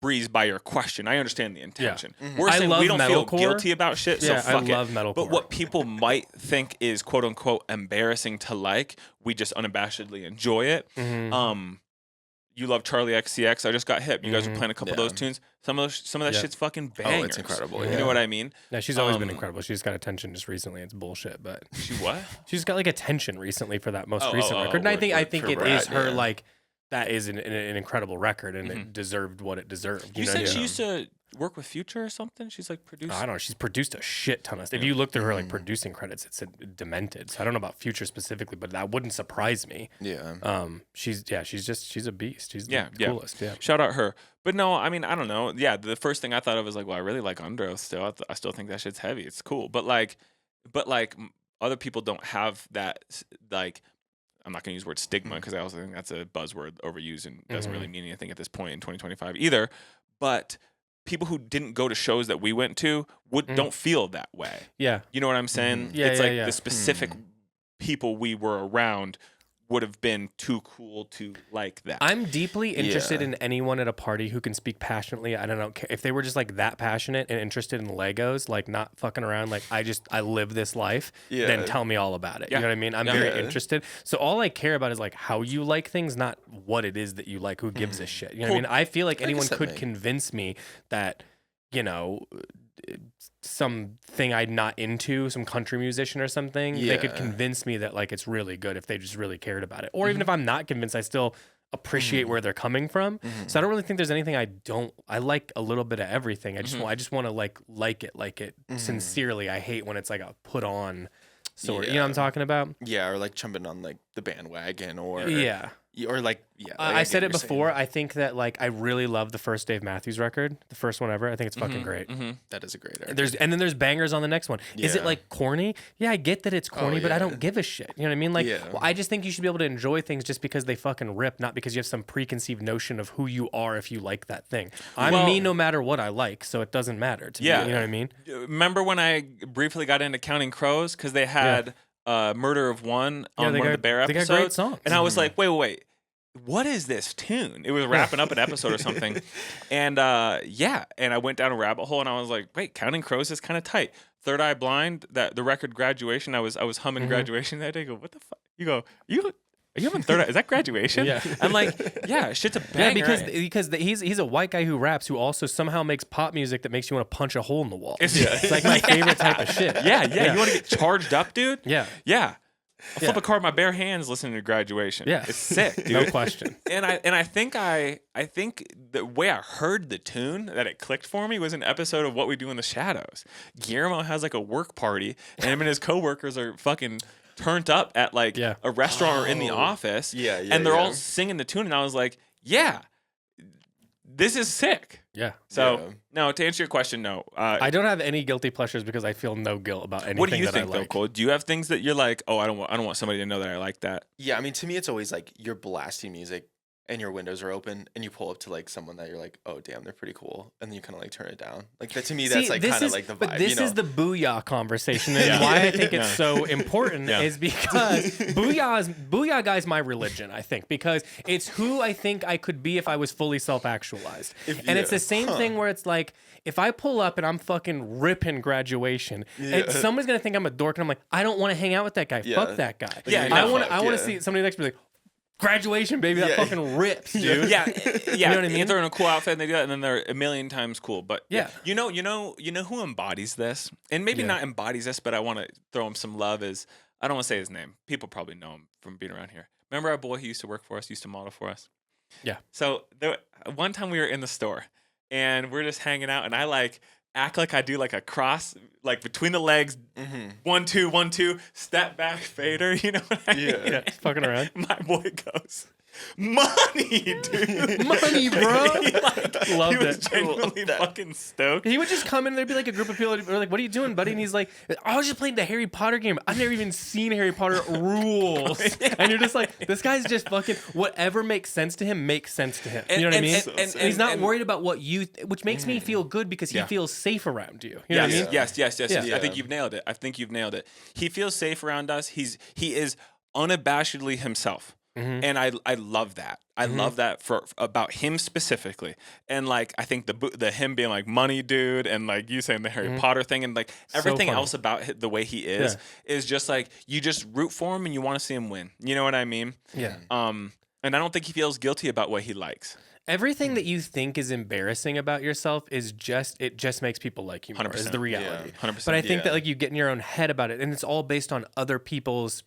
breeze by your question. I understand the intention. We're I saying love we don't feel metalcore. guilty about shit, Yeah, so fuck I love it. metalcore. But what people might think is quote unquote embarrassing to like, we just unabashedly enjoy it. You love Charlie XCX. I just got hip. You guys were playing a couple of those tunes. Some of that shit's fucking bangers. Oh, it's incredible. You Yeah. know what I mean? Yeah, she's always been incredible. She just got attention just recently. It's bullshit, but She what? she just got like attention recently for that most Oh, recent oh, record. And I word think for it Brad, is her yeah. like that is an incredible record, and it deserved what it deserved. You know? said she used to work with Future or something? She's like produced. I don't know. She's produced a shit ton of stuff. If you look through her like producing credits, it's demented. So I don't know about Future specifically, but that wouldn't surprise me. Yeah. She's a beast. She's Yeah, the coolest. Yeah. Shout out her. But no, I mean, I don't know. Yeah, the first thing I thought of was like, well, I really like Under Oath still. I still think that shit's heavy. It's cool. But other people don't have that, like, I'm not going to use the word stigma because I also think that's a buzzword overused and doesn't really mean anything at this point in 2025 either. But people who didn't go to shows that we went to don't feel that way. Yeah. You know what I'm saying? Yeah, it's yeah, like yeah. the specific people we were around would have been too cool to like that. I'm deeply interested Yeah. in anyone at a party who can speak passionately. I don't know if they were just like that passionate and interested in Legos, like not fucking around. Like I live this life. Yeah. Then tell me all about it. Yeah. You know what I mean? I'm Yeah. very Yeah. interested. So all I care about is like how you like things, not what it is that you like. Who gives a shit? You know what I mean? I feel like anyone guess that could makes- convince me that, something I'm not into, some country musician or something, they could Yeah. convince me that like it's really good if they just really cared about it. Or even if I'm not convinced, I still appreciate where they're coming from. So I don't really think there's anything I like a little bit of everything. I just want to like it sincerely. I hate when it's like a put on sort. You know what I'm talking about? Yeah, or like jumping on like the bandwagon, or Yeah. or like yeah. Like, I get said what it you're saying. before. I think that like I really love the first Dave Matthews record, the first one ever. I think it's fucking great. That is a great record. Then there's bangers on the next one. Is it Yeah. like corny? Yeah, I get that it's corny, but I yeah. don't give a shit. You know what I mean? Like, Yeah. well, I just think you should be able to enjoy things just because they fucking rip, not because you have some preconceived notion of who you are if you like that thing. I'm Well- me no matter what I like, so it doesn't matter to me. Yeah. You know what I mean? Remember when I briefly got into Counting Crows because they had Murder of One on they one got- of the Bear they got episodes, great songs. and I was like, wait, what is this tune? It was wrapping up an episode or something, and and I went down a rabbit hole, and I was like, wait, Counting Crows is kind of tight. Third Eye Blind, the record Graduation, I was humming Graduation that day. I go, what the fuck? You go, are you having Third Eye? Is that Graduation? Yeah. I'm like, yeah, shit's a Yeah, banger. because he's a white guy who raps who also somehow makes pop music that makes you want to punch a hole in the wall. It's like my favorite type of shit. Yeah. You want to get charged up, dude? Yeah. Yeah. I flip a car with my bare hands listening to Graduation. Yeah. It's sick, dude. No question. And I think the way I heard the tune that it clicked for me was an episode of What We Do in the Shadows. Guillermo has like a work party, and him and his coworkers are fucking turned up at like Yeah. a restaurant or in the office. Yeah, and they're yeah. all singing the tune, and I was like, yeah, this is sick. Yeah. So no, to answer your question, no. I don't have any guilty pleasures because I feel no guilt about anything. What do you that think I though, like. Cole? Do you have things that you're like, oh, I don't want somebody to know that I like that? Yeah, I mean, to me, it's always like you're blasting music and your windows are open and you pull up to like someone that you're like, oh, damn, they're pretty cool. And then you kind of like turn it down. Like that to me, that's like kind of like the vibe. But this is the Booyah conversation. And why I think it's so important is because Booyah guy's my religion, I think, because it's who I think I could be if I was fully self-actualized. And it's the same thing where it's like, if I pull up and I'm fucking ripping graduation, and someone's gonna think I'm a dork, and I'm like, I don't want to hang out with that guy. Fuck that guy. Yeah, I want to see somebody next to me like, graduation, baby, that fucking rips, dude. Yeah. You know what I mean? If they're in a cool outfit and they do that, and then they're a million times cool. But Yeah. you know who embodies this, and maybe not embodies this, but I want to throw him some love. Is I don't want to say his name. People probably know him from being around here. Remember our boy who used to work for us, used to model for us. Yeah. So one time we were in the store, and we're just hanging out, and I like act like I do like a cross, like between the legs, 1 2 1 2, step back fader. You know what I mean? Yeah, fucking around. My boy goes, money, dude. Money, bro. Loved He was it. genuinely fucking stoked. He would just come in and there'd be like a group of people that were like, what are you doing, buddy? And he's like, I was just playing the Harry Potter game. I've never even seen Harry Potter rules. And you're just like, this guy's just fucking, whatever makes sense to him makes sense to him. You know what I mean? And he's not worried about what you, which makes me feel good because he feels safe around you. You know what I mean? Yes. Yeah. I think you've nailed it. He feels safe around us. He is unabashedly himself. And I love that. I love that for about him specifically. And like I think the him being like money dude and like you saying the Harry Potter thing and like everything else about the way he is just like you just root for him and you want to see him win. You know what I mean? Yeah. And I don't think he feels guilty about what he likes. Everything that you think is embarrassing about yourself is just makes people like you more. 100%. Is the reality. 100%. But I think that like you get in your own head about it, and it's all based on other people's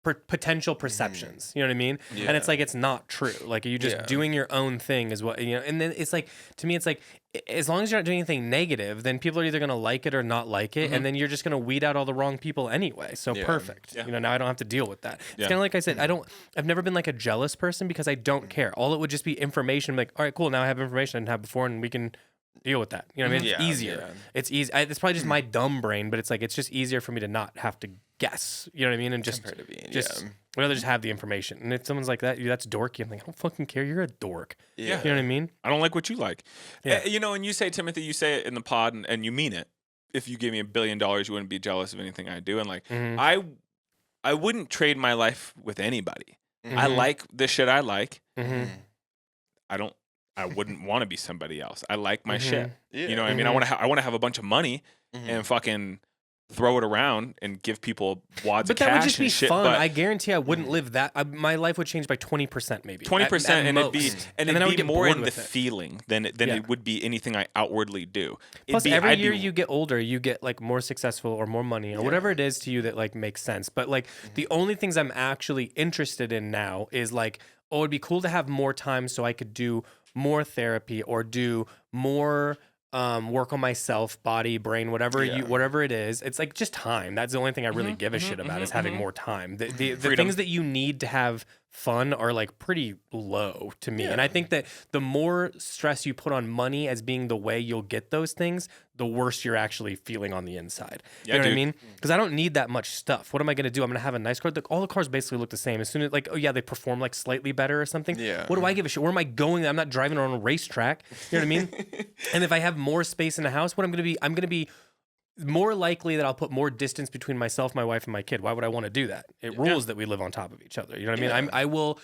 potential perceptions. You know what I mean? Yeah. And it's like it's not true. Like you just doing your own thing is what you know. And then it's like to me, it's like as long as you're not doing anything negative, then people are either gonna like it or not like it, and then you're just gonna weed out all the wrong people anyway. So perfect. Yeah. You know, now I don't have to deal with that. It's kind of like I said, I've never been like a jealous person because I don't care. All it would just be information. I'm like, all right, cool. Now I have information I didn't have before, and we can deal with that. You know what I mean? It's easier. Yeah. It's easy. It's probably just my dumb brain, but it's like it's just easier for me to not have to guess. You know what I mean? And just Compared to being, I'd rather just have the information. And if someone's like that, that's dorky. I'm like, I don't fucking care. You're a dork. Yeah. You know what I mean? I don't like what you like. Yeah. You know, and you say, Timothy, you say it in the pod and you mean it. If you gave me $1 billion, you wouldn't be jealous of anything I do. And like, I wouldn't trade my life with anybody. I like the shit I like. I wouldn't want to be somebody else. I like my shit. Yeah. You know what I mean? I want to have a bunch of money and fucking throw it around and give people wads of But cash that would just be and shit. fun. But I guarantee I wouldn't live that. My life would change by 20% maybe. 20%, at and most. it'd then I would be get more bored in the with it. feeling than it would be anything I outwardly do. Plus, every year you get older, you get like more successful or more money or whatever it is to you that like makes sense. But like the only things I'm actually interested in now is like, oh, it'd be cool to have more time so I could do more therapy or do more work on myself, body, brain, whatever whatever it is. It's like just time. That's the only thing I really give a shit about is having more time. The things that you need to have fun are like pretty low to me. And I think that the more stress you put on money as being the way you'll get those things, the worse you're actually feeling on the inside. You know what I mean? Because I don't need that much stuff. What am I going to do? I'm going to have a nice car. All the cars basically look the same. As soon as like, oh yeah, they perform like slightly better or something. Yeah. What do I give a shit? Where am I going? I'm not driving on a racetrack. You know what I mean? And if I have more space in the house, I'm going to be more likely that I'll put more distance between myself, my wife, and my kid. Why would I want to do that? It rules that we live on top of each other. You know what I mean? I will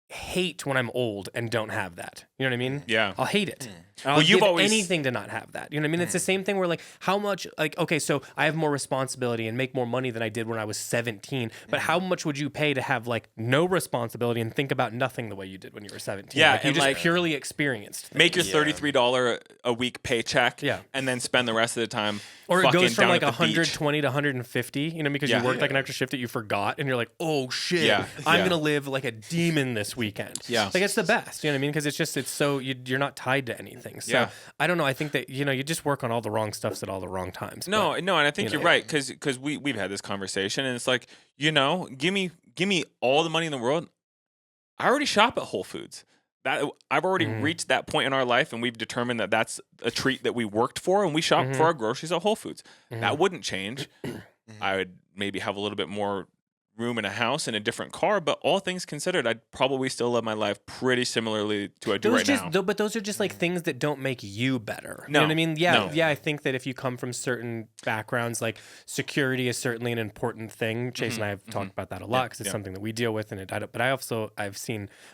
hate when I'm old and don't have that. You know what I mean? Yeah. I'll hate it. I'll give anything to not have that. You know what I mean? It's the same thing where like how much like okay, so I have more responsibility and make more money than I did when I was 17. But how much would you pay to have like no responsibility and think about nothing the way you did when you were 17? Yeah, like, you and just like purely experienced things. make your $33 a week paycheck, and then spend the rest of the time. Or it goes from like 120 120 to 150, you know, because you worked like an extra shift that you forgot, and you're like, oh shit, I'm gonna live like a demon this weekend. Yeah, like it's the best, you know what I mean? Because it's so you're not tied to anything. So I don't know. I think that you just work on all the wrong stuffs at all the wrong times. No, and I think you're right because we've had this conversation, and it's like give me all the money in the world. I already shop at Whole Foods. that I've already reached that point in our life, and we've determined that that's a treat that we worked for, and we shop for our groceries at Whole Foods. That wouldn't change. I would maybe have a little bit more room in a house and a different car, but all things considered, I'd probably still live my life pretty similarly to what I do right now. But those are just like things that don't make you better. No, you know what I mean? Yeah, no. yeah. I think that if you come from certain backgrounds, like security is certainly an important thing. Chase and I have talked about that a lot because it's something that we deal with, but I've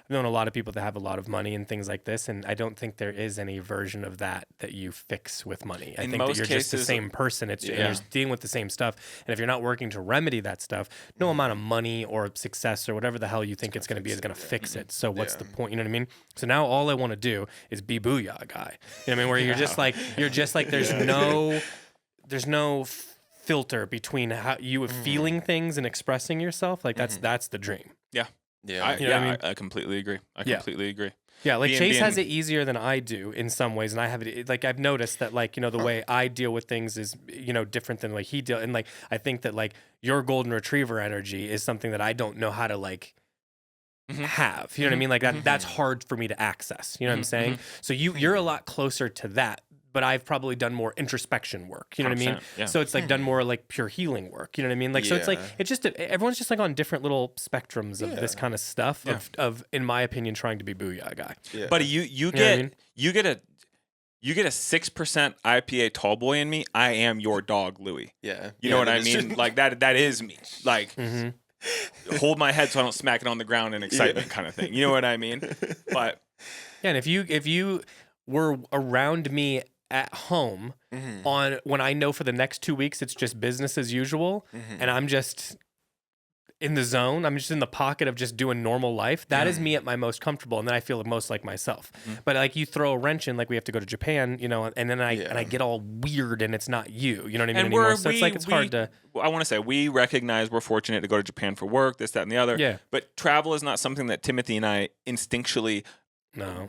known a lot of people that have a lot of money and things like this, and I don't think there is any version of that you fix with money. I think that you're just the same person. And you're dealing with the same stuff, and if you're not working to remedy that stuff, no amount of money or success or whatever the hell you think it's going to be is going to fix it. So what's the point? You know what I mean? So now all I want to do is be Booyah guy. You know what I mean? Where you're just like there's no filter between how you are feeling things and expressing yourself. Like that's the dream. Yeah. You know what I mean? I completely agree. Completely agree. Yeah, like Chase has it easier than I do in some ways, and I have it like I've noticed that like the way I deal with things is different than like he deal, and like I think that like your golden retriever energy is something that I don't know how to like have. You know what I mean? Like that's hard for me to access. You know what I'm saying? So you're a lot closer to that. But I've probably done more introspection work. You know what I mean? Yeah. So it's like done more like pure healing work. You know what I mean? Like so it's like it's just everyone's just like on different little spectrums of this kind of stuff. Of in my opinion, trying to be Booyah guy. Yeah. Buddy, you get a 6% IPA tall boy in me. I am your dog, Louie. Yeah. You know what I mean? Like that is me. Like hold my head so I don't smack it on the ground in excitement kind of thing. You know what I mean? But yeah, and if you were around me at home on when I know for the next 2 weeks it's just business as usual and I'm just in the zone, I'm just in the pocket of just doing normal life, that is me at my most comfortable, and then I feel most like myself. But like you throw a wrench in, like we have to go to Japan, and then I get all weird and it's not you know what I mean, anymore. So it's hard to I want to say we recognize we're fortunate to go to Japan for work, this, that, and the other. Yeah. But travel is not something that Timothy and I instinctually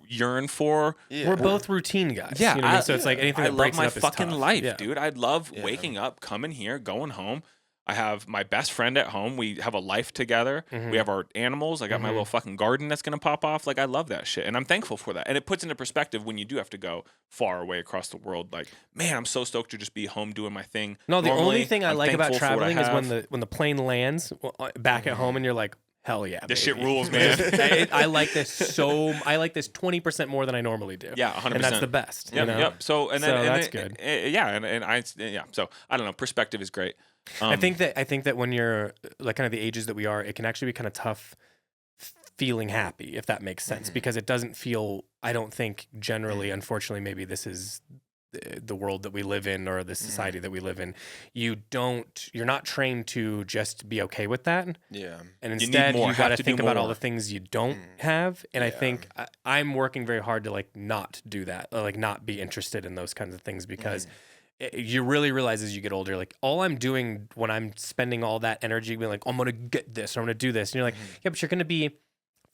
yearn for. We're both routine guys. Yeah, you know what I mean? So it's like anything that breaks I love it my up fucking is tough. life, dude. I love waking up, coming here, going home. I have my best friend at home. We have a life together. We have our animals. I got my little fucking garden that's gonna pop off. Like I love that shit, and I'm thankful for that. And it puts into perspective when you do have to go far away across the world. Like, man, I'm so stoked to just be home doing my thing. No, the Normally, only thing I like about traveling is have. when the plane lands back at home and you're like, hell yeah, this baby. shit rules, man. I like this I like this 20% more than I normally do. Yeah, 100%. And that's the best. Yep. So that's good. So I don't know. Perspective is great. I think that when you're like kind of the ages that we are, it can actually be kind of tough feeling happy, if that makes sense, because it doesn't feel, I don't think generally, unfortunately, maybe this is the world that we live in or the society that we live in. You're not trained to just be okay with that. Yeah. And instead you got to think about all the things you don't have. And I think I'm working very hard to like not do that, or like not be interested in those kinds of things, because you really realize as you get older, like all I'm doing when I'm spending all that energy being like, oh, I'm going to get this, or I'm going to do this. And you're like, yeah, but you're going to be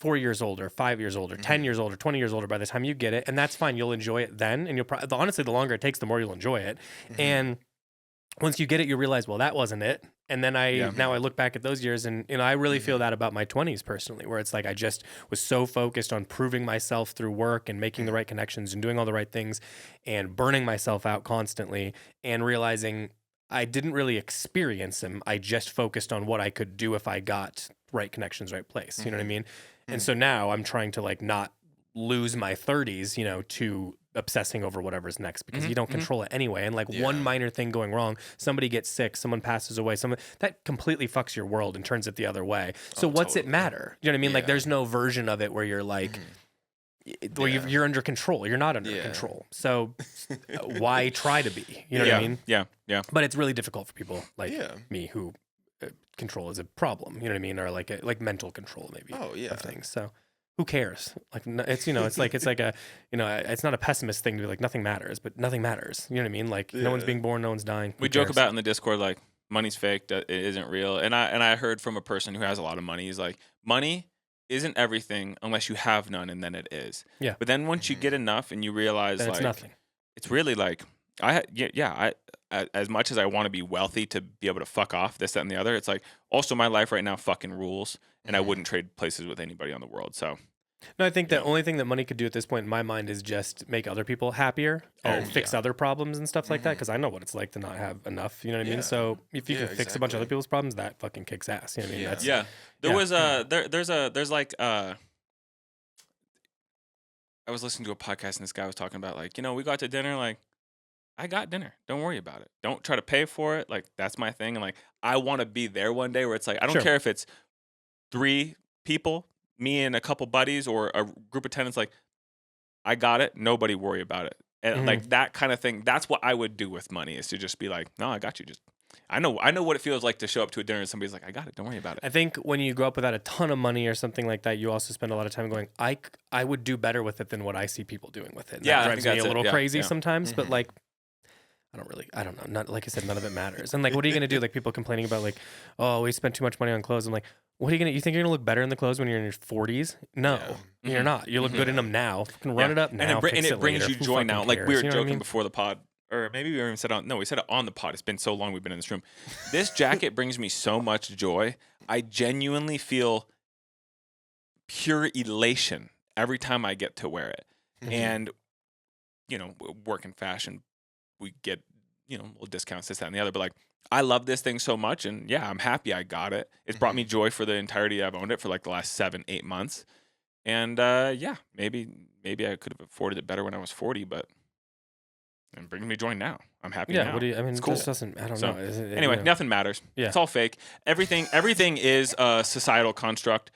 4 years older, 5 years older, 10 years older, 20 years older by the time you get it. And that's fine. You'll enjoy it then. And honestly, the longer it takes, the more you'll enjoy it. And once you get it, you realize, well, that wasn't it. And then now I look back at those years, and I really feel that about my 20s personally, where it's like I just was so focused on proving myself through work and making the right connections and doing all the right things and burning myself out constantly, and realizing I didn't really experience them. I just focused on what I could do if I got right connections, right place. You know what I mean? And so now I'm trying to like not lose my 30s, to obsessing over whatever's next, because you don't control it anyway. And like one minor thing going wrong, somebody gets sick, someone passes away, that completely fucks your world and turns it the other way. So what's it matter? You know what I mean? Like there's no version of it where you're like, where you're under control. You're not under control. So why try to be? You know what I mean? Yeah. But it's really difficult for people like me who control is a problem. You know what I mean? Or like mental control maybe of things. So who cares? Like it's it's like a it's not a pessimist thing to be like nothing matters, but nothing matters. You know what I mean? Like no one's being born, no one's dying. We joke about in the Discord like money's fake, it isn't real. And I heard from a person who has a lot of money. He's like, money isn't everything unless you have none, and then it is. Yeah. But then once you get enough and you realize then like it's nothing. It's really like I as much as I want to be wealthy to be able to fuck off this, that, and the other, it's like also my life right now fucking rules, and I wouldn't trade places with anybody on the world. So No, I think the only thing that money could do at this point in my mind is just make other people happier and fix other problems and stuff like that. Because I know what it's like to not have enough. You know what I mean? So if you can fix a bunch of other people's problems, that fucking kicks ass. You know what I mean? That's, there's like I was listening to a podcast and this guy was talking about like, we go out to dinner, like I got dinner. Don't worry about it. Don't try to pay for it. Like that's my thing. And like I want to be there one day where it's like I don't care if it's 3 people, me and a couple buddies, or a group of tenants. Like I got it. Nobody worry about it. And like that kind of thing. That's what I would do with money, is to just be like, no, I got you. Just I know what it feels like to show up to a dinner and somebody's like, I got it. Don't worry about it. I think when you grow up without a ton of money or something like that, you also spend a lot of time going, I would do better with it than what I see people doing with it. And that drives me a little crazy sometimes, but like, I don't know. Not like I said, none of it matters. And like, what are you going to do? Like people complaining about like, oh, we spent too much money on clothes. I'm like, what are you going to, you think you're going to look better in the clothes when you're in your 40s? No, you're not. You look good in them now. Fucking run it up now. And it brings later. you joy now. Like we were joking before the pod. Or maybe we even said we said it on the pod. It's been so long we've been in this room. This jacket brings me so much joy. I genuinely feel pure elation every time I get to wear it. And, work in fashion, we get, little discounts, this, that, and the other. But like, I love this thing so much. And yeah, I'm happy I got it. It's brought me joy for the entirety I've owned it for like the last 7-8 months. And maybe I could have afforded it better when I was 40, but and bringing me joy now. I'm happy now. What do you, I mean, it's cool. This doesn't, I don't know. Anyway, nothing matters. Yeah. It's all fake. Everything is a societal construct.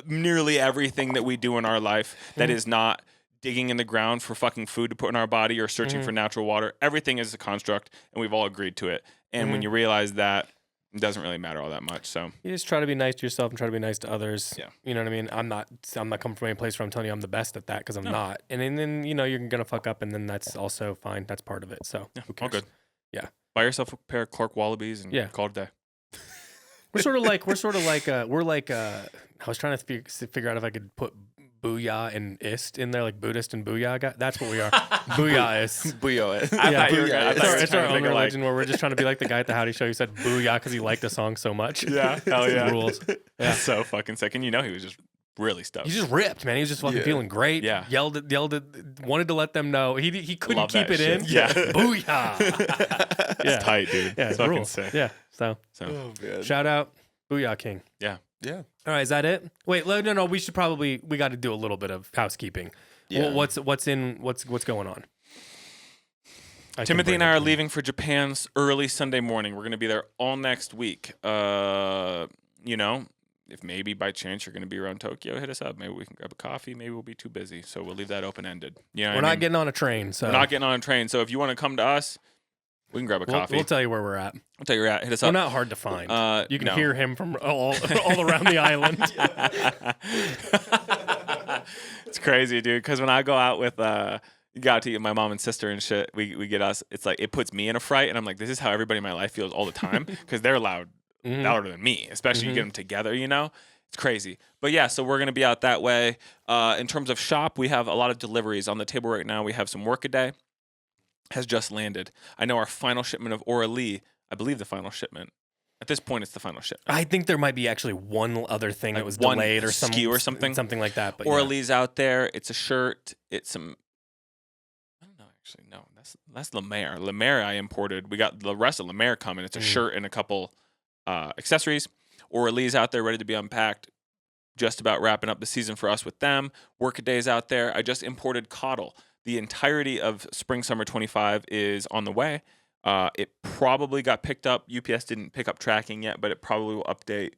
Nearly everything that we do in our life that is not digging in the ground for fucking food to put in our body or searching for natural water, everything is a construct, and we've all agreed to it. And when you realize that, it doesn't really matter all that much. So you just try to be nice to yourself and try to be nice to others. Yeah. You know what I mean? I'm not coming from any place where I'm telling you I'm the best at that, because I'm not. And then you're gonna fuck up, and then that's also fine. That's part of it. So who cares? All good. Yeah. Buy yourself a pair of Clark Wallabies and call it a day. We're like I was trying to figure out if I could put Booyah and ist in there, like Buddhist and Booyah. That's what we are. Booyah-ist. Booyah-ist. It's our own religion where we're just trying to be like the guy at the Howdy Show who said Booyah because he liked the song so much. Yeah, hell yeah. Rules. Yeah. So fucking sick. And he was just really stoked. He just ripped, man. He was just fucking feeling great. Yeah. Yelled it, wanted to let them know. He couldn't keep it in. Yeah. Booyah. It's tight, dude. Yeah, it's fucking sick. Yeah. So shout out Booyah King. Yeah. Yeah. All right, is that it? Wait, no. We got to do a little bit of housekeeping. Yeah. What's going on? Timothy and I are leaving for Japan's early Sunday morning. We're going to be there all next week. If maybe by chance you're going to be around Tokyo, hit us up. Maybe we can grab a coffee. Maybe we'll be too busy, so we'll leave that open-ended. We're not getting on a train, so we're not getting on a train. So if you want to come to us, we can grab a coffee. We'll tell you where we're at. We'll tell you where we're at. Hit us up. We're not hard to find. You can hear him from all around the island. It's crazy, dude. Because when I go out with got to get my mom and sister and shit, we get us. It's like it puts me in a fright, and I'm like, this is how everybody in my life feels all the time because they're louder than me. Especially you get them together, It's crazy. But yeah, so we're gonna be out that way. In terms of shop, we have a lot of deliveries on the table right now. We have some Workaday. Has just landed. I know our final shipment of Lee, I believe the final shipment. At this point, it's the final shipment. I think there might be actually one other thing that was delayed or SKU or something. Something like that. But Lee's out there. It's a shirt. It's some... I don't know, actually. No, that's La Mer. La Mer I imported. We got the rest of La Mer coming. It's a shirt and a couple accessories. Lee's out there ready to be unpacked. Just about wrapping up the season for us with them. Workaday's out there. I just imported Coddle. The entirety of Spring Summer 25 is on the way. It probably got picked up. UPS didn't pick up tracking yet, but it probably will update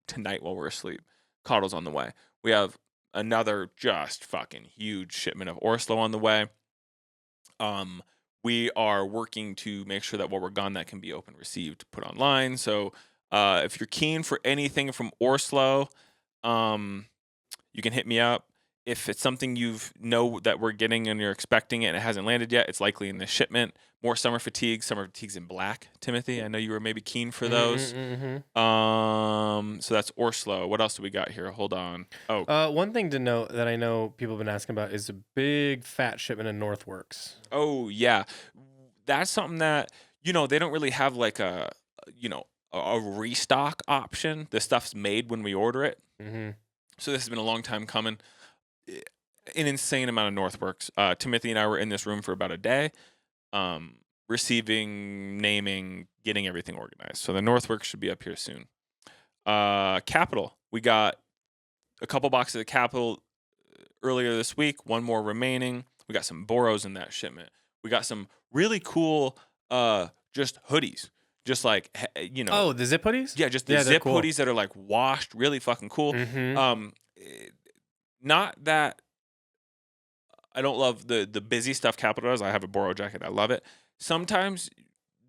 tonight while we're asleep. Coddle's on the way. We have another just fucking huge shipment of Orslo on the way. We are working to make sure that while we're gone, that can be open received, put online. So if you're keen for anything from Orslo, you can hit me up. If it's something that we're getting and you're expecting it and it hasn't landed yet, it's likely in this shipment. More summer fatigues in black, Timothy. I know you were maybe keen for those. So that's Orslo. What else do we got here? Hold on. One thing to note that I know people have been asking about is a big fat shipment of Northworks. Oh, yeah. That's something that, they don't really have like a restock option. The stuff's made when we order it. So this has been a long time coming. an insane amount of Northworks. Timothy and I were in this room for about a day, receiving, naming, getting everything organized. So the Northworks should be up here soon. Capital. We got a couple boxes of Capital earlier this week. One more remaining. We got some Boros in that shipment. We got some really cool just hoodies. Just like, you know. Oh, the zip hoodies? Yeah, just the zip cool. Hoodies that are like washed, really fucking cool. Mm-hmm. Not that I don't love the busy stuff Capital does. I have a Boro jacket. I love it. Sometimes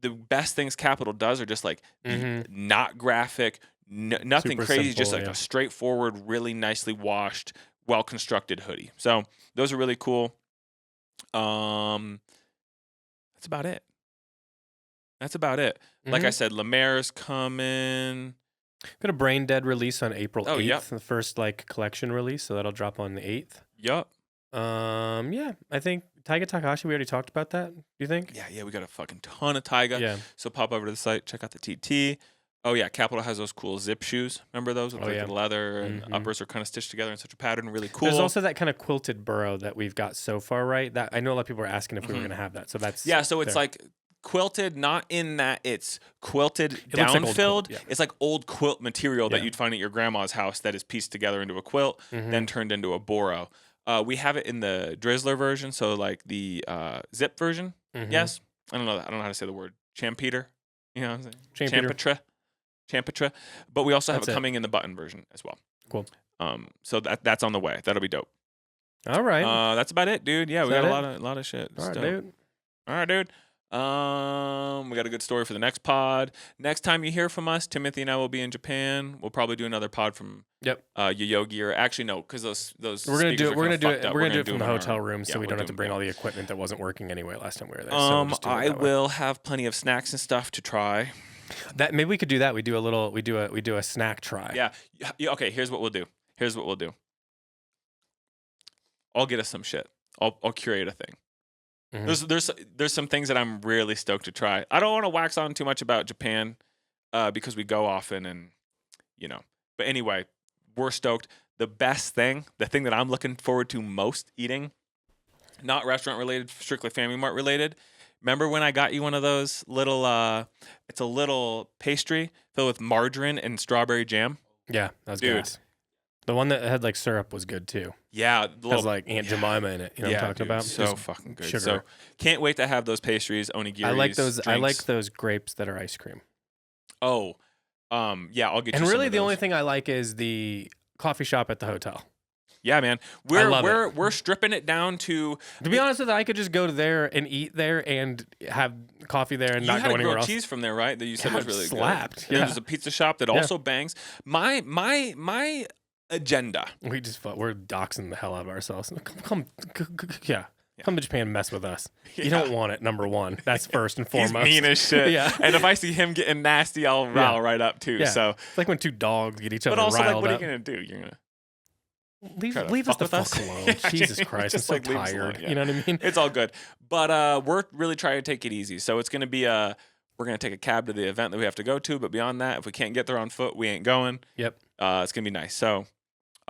the best things Capital does are just like not graphic, nothing Super crazy, simple, just like a straightforward, really nicely washed, well-constructed hoodie. So those are really cool. That's about it. Like I said, Lemaire's coming. Got a Brain Dead release on April 8th, yep. the first like collection release, so that'll drop on the 8th. Yup. Yeah, I think Taiga Takahashi, we already talked about that. Do you think? Yeah, we got a fucking ton of Taiga. Yeah. So pop over to the site, check out the TT. Oh yeah, Capital has those cool zip shoes. Remember those with the leather and the uppers are kind of stitched together in such a pattern, really cool. There's also that kind of quilted burrow that we've got so far, right? That I know a lot of people are asking if we were going to have that. So that's so it's like quilted, not in that it's quilted down filled. Yeah. It's like old quilt material that you'd find at your grandma's house that is pieced together into a quilt, then turned into a Boro. We have it in the Drizzler version, so like the zip version. Yes, I don't know how to say the word. Champeter, you know what I'm saying? Champatra. But we also have it coming in the button version as well. Cool. So that's on the way. That'll be dope. All right. That's about it, dude. Yeah, we got a lot of shit. All right, dude. We got a good story for the next pod. Next time you hear from us, Timothy and I will be in Japan. We'll probably do another pod from Yoyogi, or actually no, because those we're gonna do it from the hotel room, so we don't have to bring all all the equipment that wasn't working anyway last time we were there. I will have plenty of snacks and stuff to try. That maybe we could do that. We do a snack try. Yeah. Okay. Here's what we'll do. I'll get us some shit. I'll curate a thing. There's some things that I'm really stoked to try. I don't want to wax on too much about Japan because we go often and But anyway, we're stoked. The thing that I'm looking forward to most eating, not restaurant related, strictly Family Mart related. Remember when I got you one of those little? It's a little pastry filled with margarine and strawberry jam. Yeah, that was good. The one that had like syrup was good too. Yeah, has like Aunt Jemima in it. You know what I'm talking about? So fucking good. Sugar. So can't wait to have those pastries. Onigiris. I like those. Drinks. I like those grapes that are ice cream. Oh, yeah, I'll get. And you really, some the of only those. thing I like is the coffee shop at the hotel. Yeah, man, we're stripping it down to. To be honest with you, I could just go there and eat there and have coffee there and not go anywhere else. You had cheese from there, right? That you said was really slapped. Good. Yeah, there's a pizza shop that also bangs. My agenda. We're doxing the hell out of ourselves. Come to Japan and mess with us. You don't want it, number one. That's first and foremost. He's mean as shit. Yeah. And if I see him getting nasty, I'll rile right up too. Yeah. So it's like when two dogs get each other riled up. But also, like, what are you gonna do? You're gonna leave us the fuck alone. Jesus Christ, I'm so tired. Alone, You know what I mean? It's all good. But we're really trying to take it easy. So it's gonna be we're gonna take a cab to the event that we have to go to. But beyond that, if we can't get there on foot, we ain't going. Yep. It's gonna be nice. So.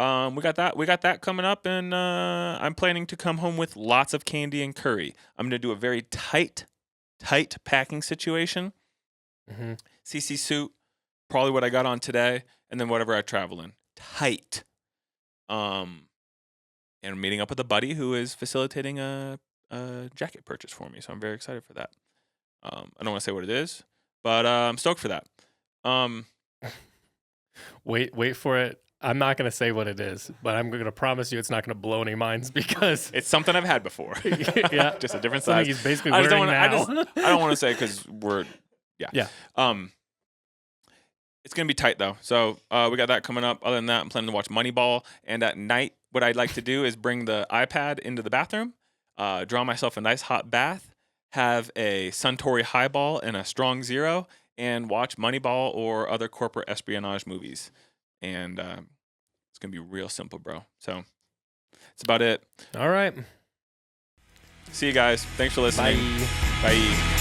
We got that coming up, and I'm planning to come home with lots of candy and curry. I'm gonna do a very tight packing situation. CC suit, probably what I got on today, and then whatever I travel in. Tight. And I'm meeting up with a buddy who is facilitating a jacket purchase for me, so I'm very excited for that. I don't want to say what it is, but I'm stoked for that. Wait for it. I'm not going to say what it is, but I'm going to promise you it's not going to blow any minds because it's something I've had before. Yeah. Just a different size. He's basically wearing now. I don't want to say because we're, yeah. It's going to be tight though. So we got that coming up. Other than that, I'm planning to watch Moneyball. And at night, what I'd like to do is bring the iPad into the bathroom, draw myself a nice hot bath, have a Suntory highball and a strong zero, and watch Moneyball or other corporate espionage movies. And it's going to be real simple, bro. So that's about it. All right. See you guys. Thanks for listening. Bye. Bye.